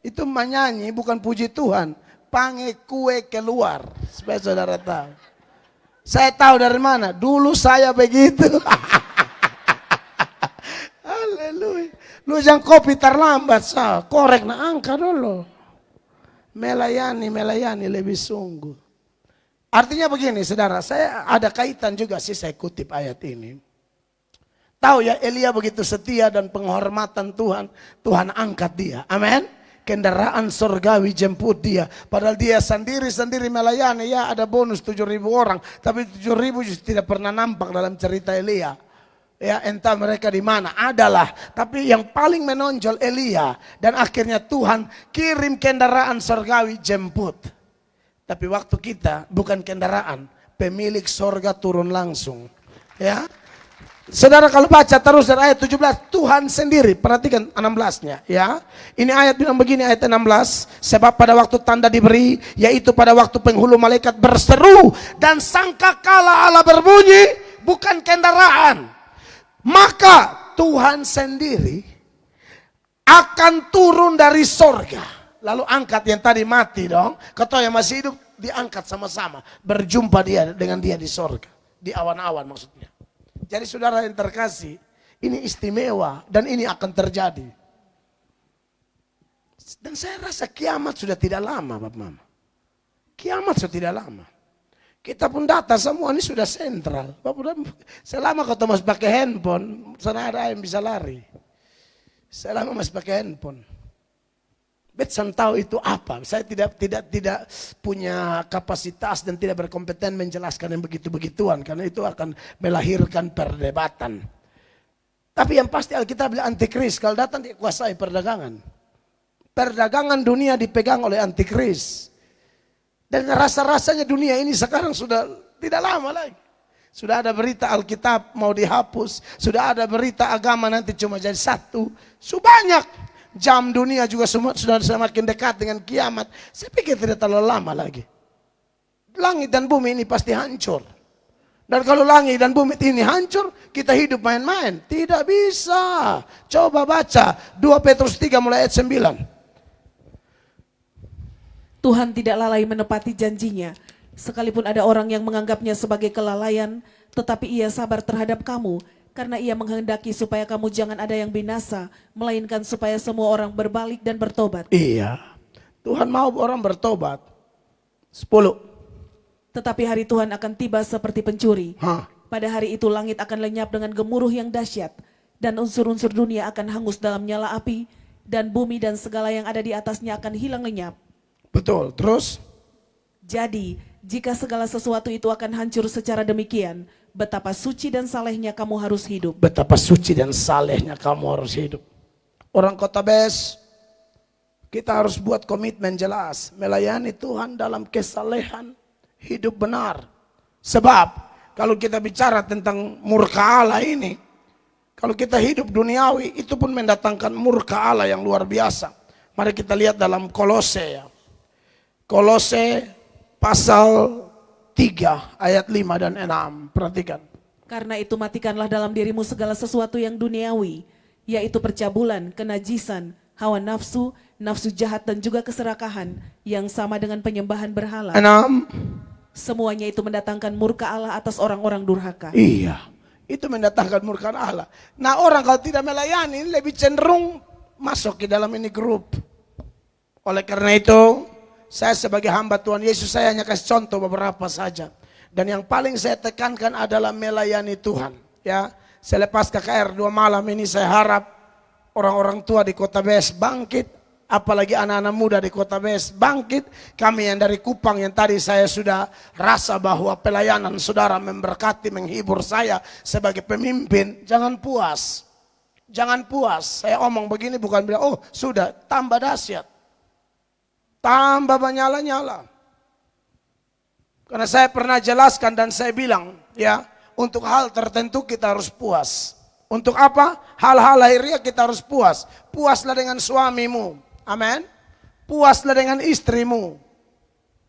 [SPEAKER 3] Itu menyanyi bukan puji Tuhan. Pange kue keluar. Supaya saudara tahu. Saya tahu dari mana. Dulu saya begitu. Haleluya. Lu jangan kopi terlambat. Korek na angka dulu. Melayani lebih sungguh. Artinya begini saudara. Saya ada kaitan juga sih saya kutip ayat ini. Tahu ya Elia begitu setia dan penghormatan Tuhan. Tuhan angkat dia. Amin. Kendaraan surgawi jemput dia. Padahal dia sendiri melayani. Ya ada bonus 7.000 orang. Tapi 7.000 justru tidak pernah nampak dalam cerita Elia. Ya entah mereka di mana. Adalah. Tapi yang paling menonjol Elia. Dan akhirnya Tuhan kirim kendaraan surgawi jemput. Tapi waktu kita bukan kendaraan. Pemilik surga turun langsung. Ya. Saudara kalau baca terus dari ayat 17, Tuhan sendiri, perhatikan 16-nya ya. Ini ayat bilang begini, ayat 16, sebab pada waktu tanda diberi, yaitu pada waktu penghulu malaikat berseru dan sangkakala Allah berbunyi, bukan kendaraan. maka Tuhan sendiri akan turun dari sorga. Lalu angkat yang tadi mati dong. Kau yang masih hidup diangkat sama-sama. Berjumpa dengan dia di sorga. Di awan-awan maksudnya. Jadi saudara yang terkasih, ini istimewa dan ini akan terjadi. Dan saya rasa kiamat sudah tidak lama Bapak Mama. Kiamat sudah tidak lama. Kita pun data semua ini sudah sentral. Selama kau masih pakai handphone, sana ada yang bisa lari. Selama masih pakai handphone. Betsan tahu itu apa. Saya tidak punya kapasitas dan tidak berkompeten menjelaskan yang begitu-begituan. Karena itu akan melahirkan perdebatan. Tapi yang pasti Alkitab bilang antikris. Kalau datang dikuasai perdagangan. Perdagangan dunia dipegang oleh antikris. Dan rasa-rasanya dunia ini sekarang sudah tidak lama lagi. Sudah ada berita Alkitab mau dihapus. Sudah ada berita agama nanti cuma jadi satu. Sudah banyak. Jam dunia juga sudah semakin dekat dengan kiamat. Saya pikir tidak terlalu lama lagi. Langit dan bumi ini pasti hancur. Dan kalau langit dan bumi ini hancur, kita hidup main-main. Tidak bisa. Coba baca 2 Petrus 3 mulai ayat 9.
[SPEAKER 2] Tuhan tidak lalai menepati janjinya, sekalipun ada orang yang menganggapnya sebagai kelalaian, tetapi ia sabar terhadap kamu, karena ia menghendaki supaya kamu jangan ada yang binasa, melainkan supaya semua orang berbalik dan bertobat.
[SPEAKER 3] Iya, Tuhan mau orang bertobat. 10.
[SPEAKER 2] Tetapi hari Tuhan akan tiba seperti pencuri. Pada hari itu langit akan lenyap dengan gemuruh yang dahsyat, dan unsur-unsur dunia akan hangus dalam nyala api, dan bumi dan segala yang ada di atasnya akan hilang lenyap.
[SPEAKER 3] Betul, terus?
[SPEAKER 2] Jadi, jika segala sesuatu itu akan hancur secara demikian, betapa suci dan salehnya kamu harus hidup.
[SPEAKER 3] Betapa suci dan salehnya kamu harus hidup. Orang Kota Bes, kita harus buat komitmen jelas. Melayani Tuhan dalam kesalehan, hidup benar. Sebab, kalau kita bicara tentang murka Allah ini, kalau kita hidup duniawi, itu pun mendatangkan murka Allah yang luar biasa. Mari kita lihat dalam Kolose ya. Kolose pasal 3 ayat 5 dan 6. Perhatikan.
[SPEAKER 2] Karena itu matikanlah dalam dirimu segala sesuatu yang duniawi, yaitu percabulan, kenajisan, hawa nafsu, nafsu jahat dan juga keserakahan yang sama dengan penyembahan berhala.
[SPEAKER 3] 6.
[SPEAKER 2] Semuanya itu mendatangkan murka Allah atas orang-orang durhaka.
[SPEAKER 3] Iya, itu mendatangkan murka Allah. Nah orang kalau tidak melayani lebih cenderung masuk ke dalam ini grup. Oleh karena itu, saya sebagai hamba Tuhan Yesus, saya hanya kasih contoh beberapa saja. Dan yang paling saya tekankan adalah melayani Tuhan. Ya, selepas KKR 2 malam ini saya harap orang-orang tua di Kota Bes bangkit. Apalagi anak-anak muda di Kota Bes bangkit. Kami yang dari Kupang yang tadi saya sudah rasa bahwa pelayanan saudara memberkati, menghibur saya sebagai pemimpin. Jangan puas. Jangan puas. Saya omong begini bukan bilang, oh sudah tambah dahsyat. Tambah menyala-nyala. Karena saya pernah jelaskan dan saya bilang, ya, untuk hal tertentu kita harus puas. Untuk apa? Hal-hal lahiriah kita harus puas. Puaslah dengan suamimu. Amin. Puaslah dengan istrimu.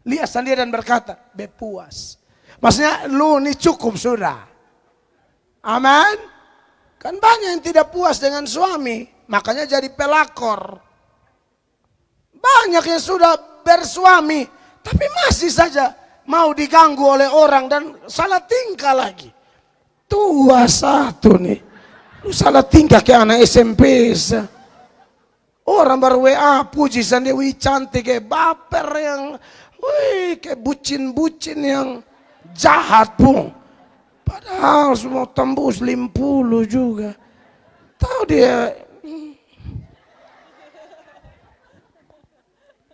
[SPEAKER 3] Lihat sendiri dan berkata, be puas. Maksudnya lu ini cukup sudah. Amin. Kan banyak yang tidak puas dengan suami. Makanya jadi pelakor. Banyak yang sudah bersuami, tapi masih saja mau diganggu oleh orang dan salah tingkah lagi. Tua satu nih, lu salah tingkah kayak anak SMP. Orang baru WA, puji sendiri, wih cantik kayak baper yang, wih kayak bucin-bucin yang jahat pun. Padahal semua tembus 50 juga. Tahu dia.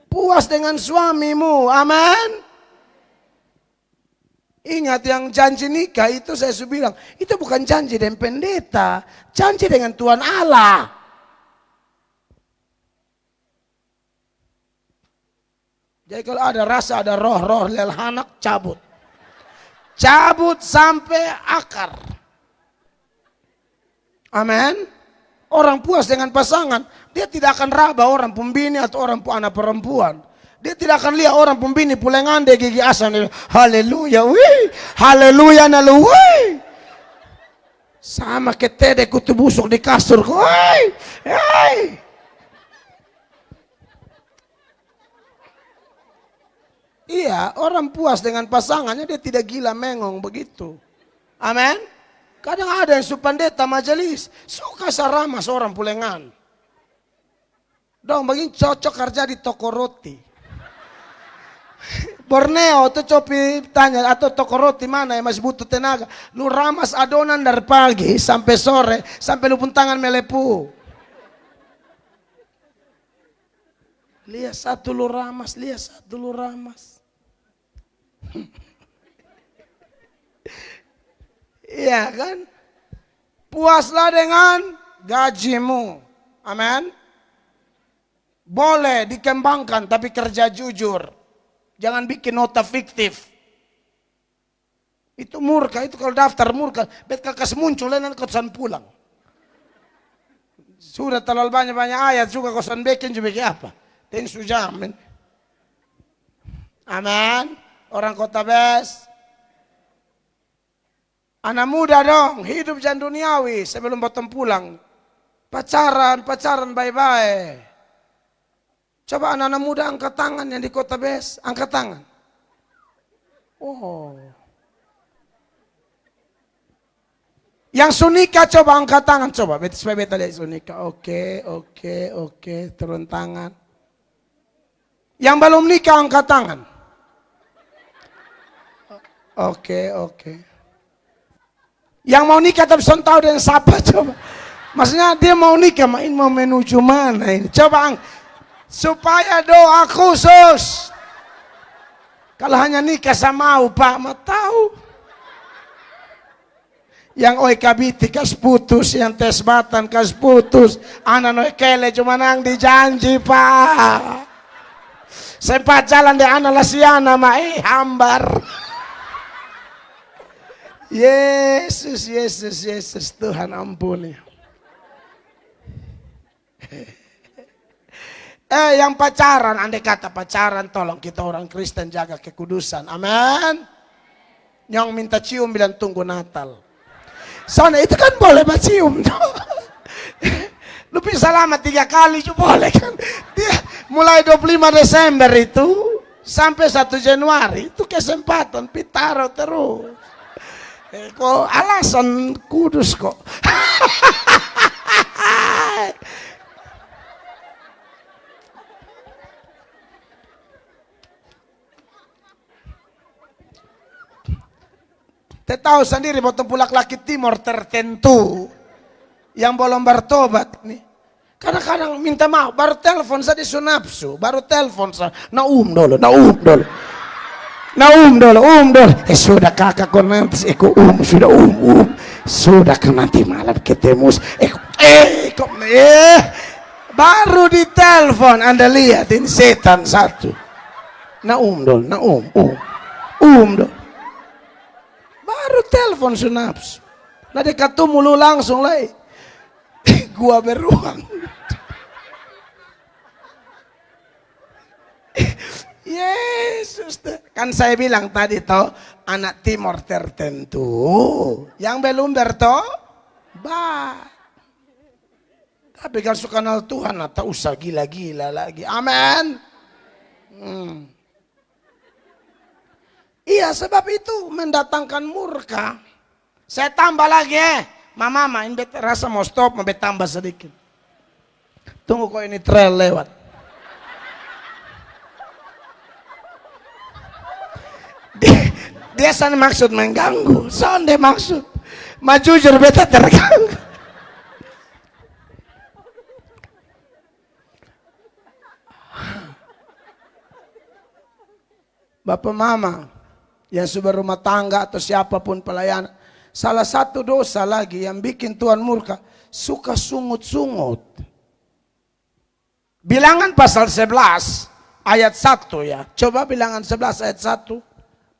[SPEAKER 3] Puas dengan suamimu, aman. Ingat yang janji nikah itu saya sudah bilang, itu bukan janji dengan pendeta, janji dengan Tuhan Allah. Jadi kalau ada rasa, ada roh-roh lelhanak, cabut. Cabut sampai akar. Amin. Orang puas dengan pasangan, dia tidak akan raba orang pembini atau orang anak perempuan. Dia tidak akan lihat orang pembini pulengande gigi asam. Haleluya, wih, haleluya, wih. Sama ketede kutu busuk di kasur. Hei, hei. Iya, orang puas dengan pasangannya, dia tidak gila mengong begitu. Amin. Kadang ada yang supandeta majelis, suka sarama seorang pulengan. Dong, begini cocok kerja di toko roti. Borneo tuh copi tanya, atau toko roti mana yang masih butuh tenaga. Lu ramas adonan dari pagi sampai sore, sampai lu pun tangan melepuh. Lihat satu lu ramas, lihat satu lu ramas. Iya kan? Puaslah dengan gajimu. Amin. Boleh dikembangkan tapi kerja jujur. Jangan bikin nota fiktif. Itu murka, itu kalau daftar murka. Bet kakas muncul dan kosan pulang. Sudah terlalu banyak-banyak ayat juga kosan bikin juga apa. Ten sujamin. Amin. Orang kota Bes. Anak muda dong, hidup jangan duniawi sebelum potong pulang. Pacaran bye-bye. Coba anak-anak muda angkat tangan yang di kota Bes, angkat tangan. Oh. Yang sunika coba angkat tangan, coba. Supaya beta lihat sunika. Oke, turun tangan. Yang belum nikah angkat tangan. Oke. Yang mau nikah tapi son tahu dan siapa coba. Maksudnya dia mau nikah, ini mau menuju mana ini? Coba supaya doa khusus. Kalau hanya nikah sama Pak mau tahu. Yang oi kabiti kas putus, yang tes batan kas putus, anak noi kele cuma nang dijanji Pak. Sempat jalan di anak lasiana hambar. Yesus, Tuhan ampuni. Yang pacaran, andai kata pacaran, tolong kita orang Kristen jaga kekudusan. Amin. Yang minta cium bilang tunggu Natal. Soalnya itu kan boleh cium. Lu bisa lama 3 kali juga boleh kan. Dia mulai 25 Desember itu sampai 1 Januari itu kesempatan pitaro terus. Kok alasan kudus kok. Kita tahu sendiri potong pulak laki timur tertentu yang belum bertobat nih. Kadang-kadang minta maaf, baru telepon saja sunapsu, baru telepon saja. Dulu. Sudah kakak kau nanti, sudah sudah kan nanti malam ketemu. Baru ditelepon, Anda lihat ini setan satu. Dulu. Baru telepon sunapsu. Nanti ketemu lu langsung lah. Gua beruang. Yesus, kan saya bilang tadi toh anak timur tertentu yang belum bertobat. Tapi kalau suka kenal Tuhan, tak usah gila-gila lagi. Amin. Iya, sebab itu mendatangkan murka. Saya tambah lagi Mama, ini rasa mau stop, mau tambah sedikit. Tunggu kok ini trail lewat. Dia sana maksud mengganggu, sonde maksud. Jujur beta terganggu. Bapak mama yang sudah rumah tangga atau siapapun pelayan, salah satu dosa lagi yang bikin Tuhan murka, suka sungut-sungut. Bilangan pasal 11 ayat 1 ya. Coba Bilangan 11 ayat 1.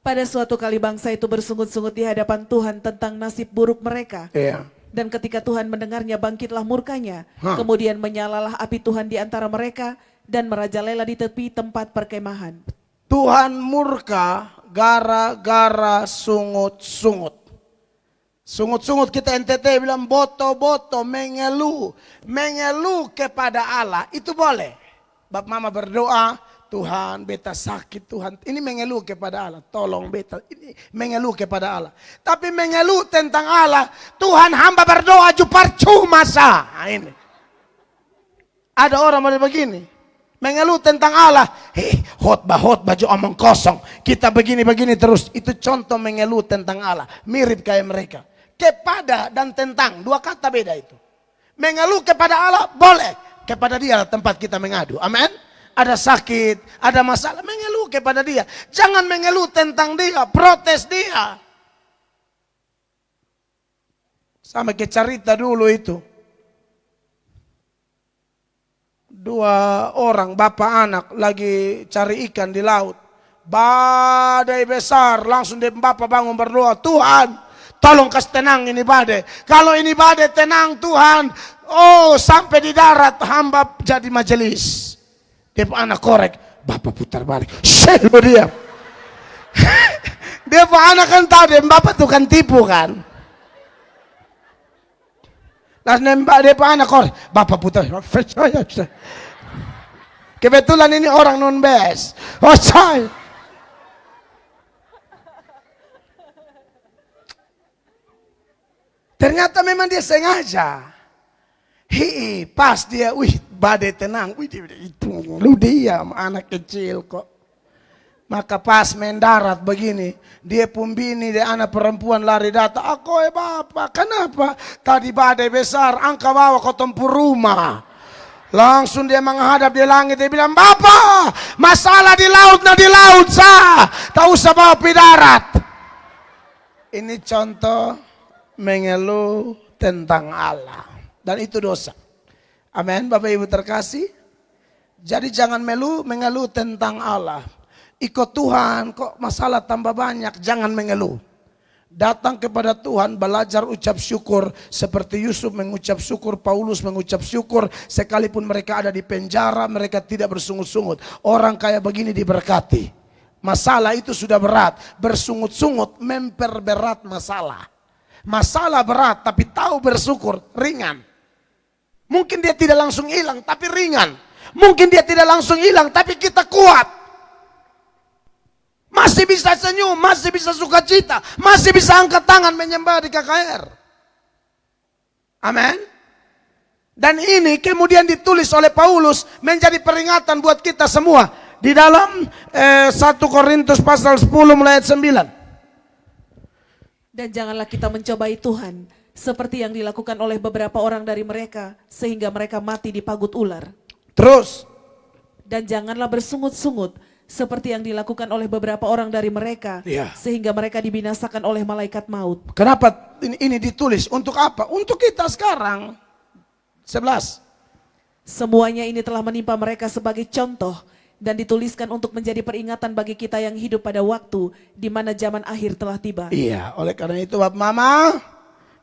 [SPEAKER 2] Pada suatu kali bangsa itu bersungut-sungut di hadapan Tuhan tentang nasib buruk mereka.
[SPEAKER 3] Iya.
[SPEAKER 2] Dan ketika Tuhan mendengarnya bangkitlah murkanya. Kemudian menyalalah api Tuhan di antara mereka dan merajalela di tepi tempat perkemahan.
[SPEAKER 3] Tuhan murka gara-gara sungut-sungut. Sungut-sungut kita NTT bilang boto-boto, mengeluh. Mengeluh kepada Allah, itu boleh. Bap mama berdoa, Tuhan beta sakit Tuhan. Ini mengeluh kepada Allah, tolong beta. Ini mengeluh kepada Allah. Tapi mengeluh tentang Allah, Tuhan hamba berdoa percuma sah. Nah, ini. Ada orang model begini. Mengeluh tentang Allah. Khotbah jo omong kosong. Kita begini-begini terus. Itu contoh mengeluh tentang Allah. Mirip kayak mereka. Kepada dan tentang, dua kata beda itu. Mengeluh kepada Allah boleh, kepada dia tempat kita mengadu. Amin. Ada sakit, ada masalah, mengeluh kepada dia. Jangan mengeluh tentang dia, protes dia. Sama kayak cerita dulu itu. Dua orang bapak anak lagi cari ikan di laut. Badai besar, langsung bapak bangun berdoa, Tuhan tolong kasih tenang ini badai. Kalau ini badai tenang Tuhan. Oh sampai di darat hamba jadi majelis. Dia anak korek. Bapak putar balik. Lu diam. Dia anak kan tahu dia bapak tuh kan tipu kan. Lalu nembak dia anak korek. Bapak putar. Kebetulan ini orang non bes. Oh say. Ternyata memang dia sengaja. Pas dia, badai tenang. Itu lu diam, anak kecil kok. Maka pas mendarat begini, dia pun bini, dia anak perempuan lari datang. Aku bapak, kenapa? Tadi badai besar, angka bawa ke tempur rumah. Langsung dia menghadap di langit, dia bilang, Bapak, masalah di laut, nah di laut sah. Tak usah bawa pi darat. Ini contoh mengeluh tentang Allah. Dan itu dosa. Amin, Bapak Ibu terkasih. Jadi jangan mengeluh tentang Allah. Ikut Tuhan, kok masalah tambah banyak. Jangan mengeluh. Datang kepada Tuhan, belajar ucap syukur. Seperti Yusuf mengucap syukur, Paulus mengucap syukur. Sekalipun mereka ada di penjara, mereka tidak bersungut-sungut. Orang kayak begini diberkati. Masalah itu sudah berat. Bersungut-sungut memperberat masalah. Masalah berat tapi tahu bersyukur ringan. Mungkin dia tidak langsung hilang tapi ringan. Mungkin dia tidak langsung hilang tapi kita kuat. Masih bisa senyum, masih bisa sukacita, masih bisa angkat tangan menyembah di KKR. Amin. Dan ini kemudian ditulis oleh Paulus menjadi peringatan buat kita semua. Di dalam 1 Korintus pasal 10 mulai ayat 9.
[SPEAKER 2] Dan janganlah kita mencobai Tuhan, seperti yang dilakukan oleh beberapa orang dari mereka, sehingga mereka mati di pagut ular.
[SPEAKER 3] Terus.
[SPEAKER 2] Dan janganlah bersungut-sungut, seperti yang dilakukan oleh beberapa orang dari mereka, sehingga mereka dibinasakan oleh malaikat maut.
[SPEAKER 3] Kenapa ini ditulis? Untuk apa? Untuk kita sekarang. 11.
[SPEAKER 2] Semuanya ini telah menimpa mereka sebagai contoh, dan dituliskan untuk menjadi peringatan bagi kita yang hidup pada waktu di mana zaman akhir telah tiba.
[SPEAKER 3] Iya, oleh karena itu Bapak Mama,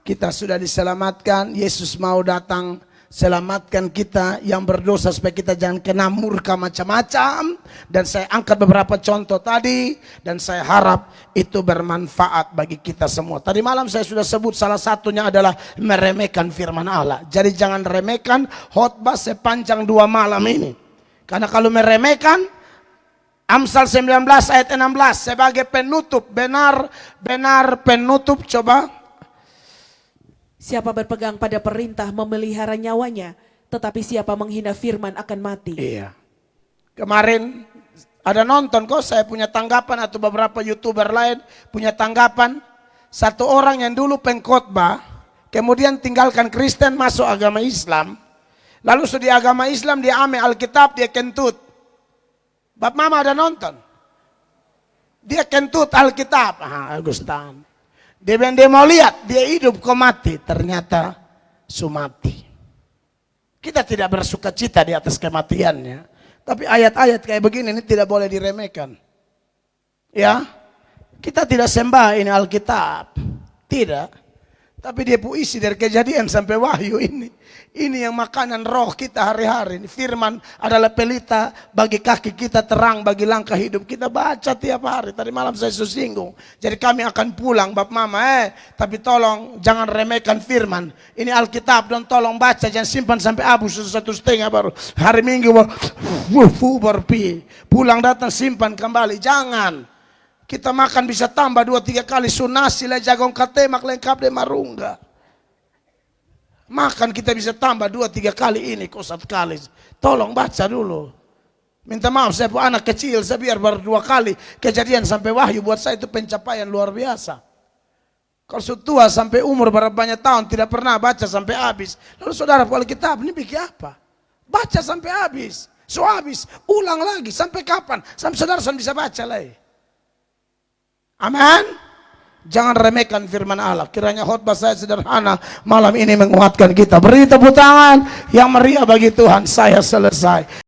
[SPEAKER 3] kita sudah diselamatkan. Yesus mau datang selamatkan kita yang berdosa supaya kita jangan kena murka macam-macam. Dan saya angkat beberapa contoh tadi dan saya harap itu bermanfaat bagi kita semua. Tadi malam saya sudah sebut salah satunya adalah meremehkan firman Allah. Jadi jangan remehkan khotbah sepanjang 2 malam ini. Karena kalau meremehkan, Amsal 19 ayat 16 sebagai penutup, benar penutup, coba.
[SPEAKER 2] Siapa berpegang pada perintah memelihara nyawanya, tetapi siapa menghina firman akan mati.
[SPEAKER 3] Iya. Kemarin ada nonton kok, saya punya tanggapan atau beberapa YouTuber lain punya tanggapan. Satu orang yang dulu pengkhotbah, kemudian tinggalkan Kristen masuk agama Islam. Lalu di agama Islam dia ambil Alkitab, dia kentut. Bapak Mama ada nonton. Dia kentut Alkitab. Agustan. Dia bilang dia mau lihat, dia hidup kok mati. Ternyata sumati. Kita tidak bersuka cita di atas kematiannya. Tapi ayat-ayat kayak begini ini tidak boleh diremehkan. Ya, kita tidak sembah ini Alkitab. Tidak. Tapi dia puisi dari Kejadian sampai Wahyu ini. Ini yang makanan roh kita hari-hari. Firman adalah pelita bagi kaki kita, terang bagi langkah hidup kita. Baca tiap hari. Tadi malam saya singgung. Jadi kami akan pulang, Bap Mama. Tapi tolong jangan remehkan firman. Ini Alkitab, dan tolong baca. Jangan simpan sampai abu 1,5 baru. Hari Minggu baru pi. Pulang datang simpan kembali. Jangan. Kita makan bisa tambah 2-3 kali. Sunasi lah jagong katemak lengkap deh marungga. Makan kita bisa tambah 2-3 kali ini, kok 1 kali. Tolong baca dulu. Minta maaf, saya pun anak kecil, saya biar baru 2 kali Kejadian sampai Wahyu, buat saya itu pencapaian luar biasa. Kalau sudah tua sampai umur berapa banyak tahun tidak pernah baca sampai habis. Lalu saudara, kalau kitab ini bikin apa? Baca sampai habis. So habis, ulang lagi. Sampai kapan? Sampai saudara bisa baca lagi. Amin. Jangan remehkan firman Allah. Kiranya khotbah saya sederhana malam ini menguatkan kita. Beri tepuk tangan yang meriah bagi Tuhan. Saya selesai.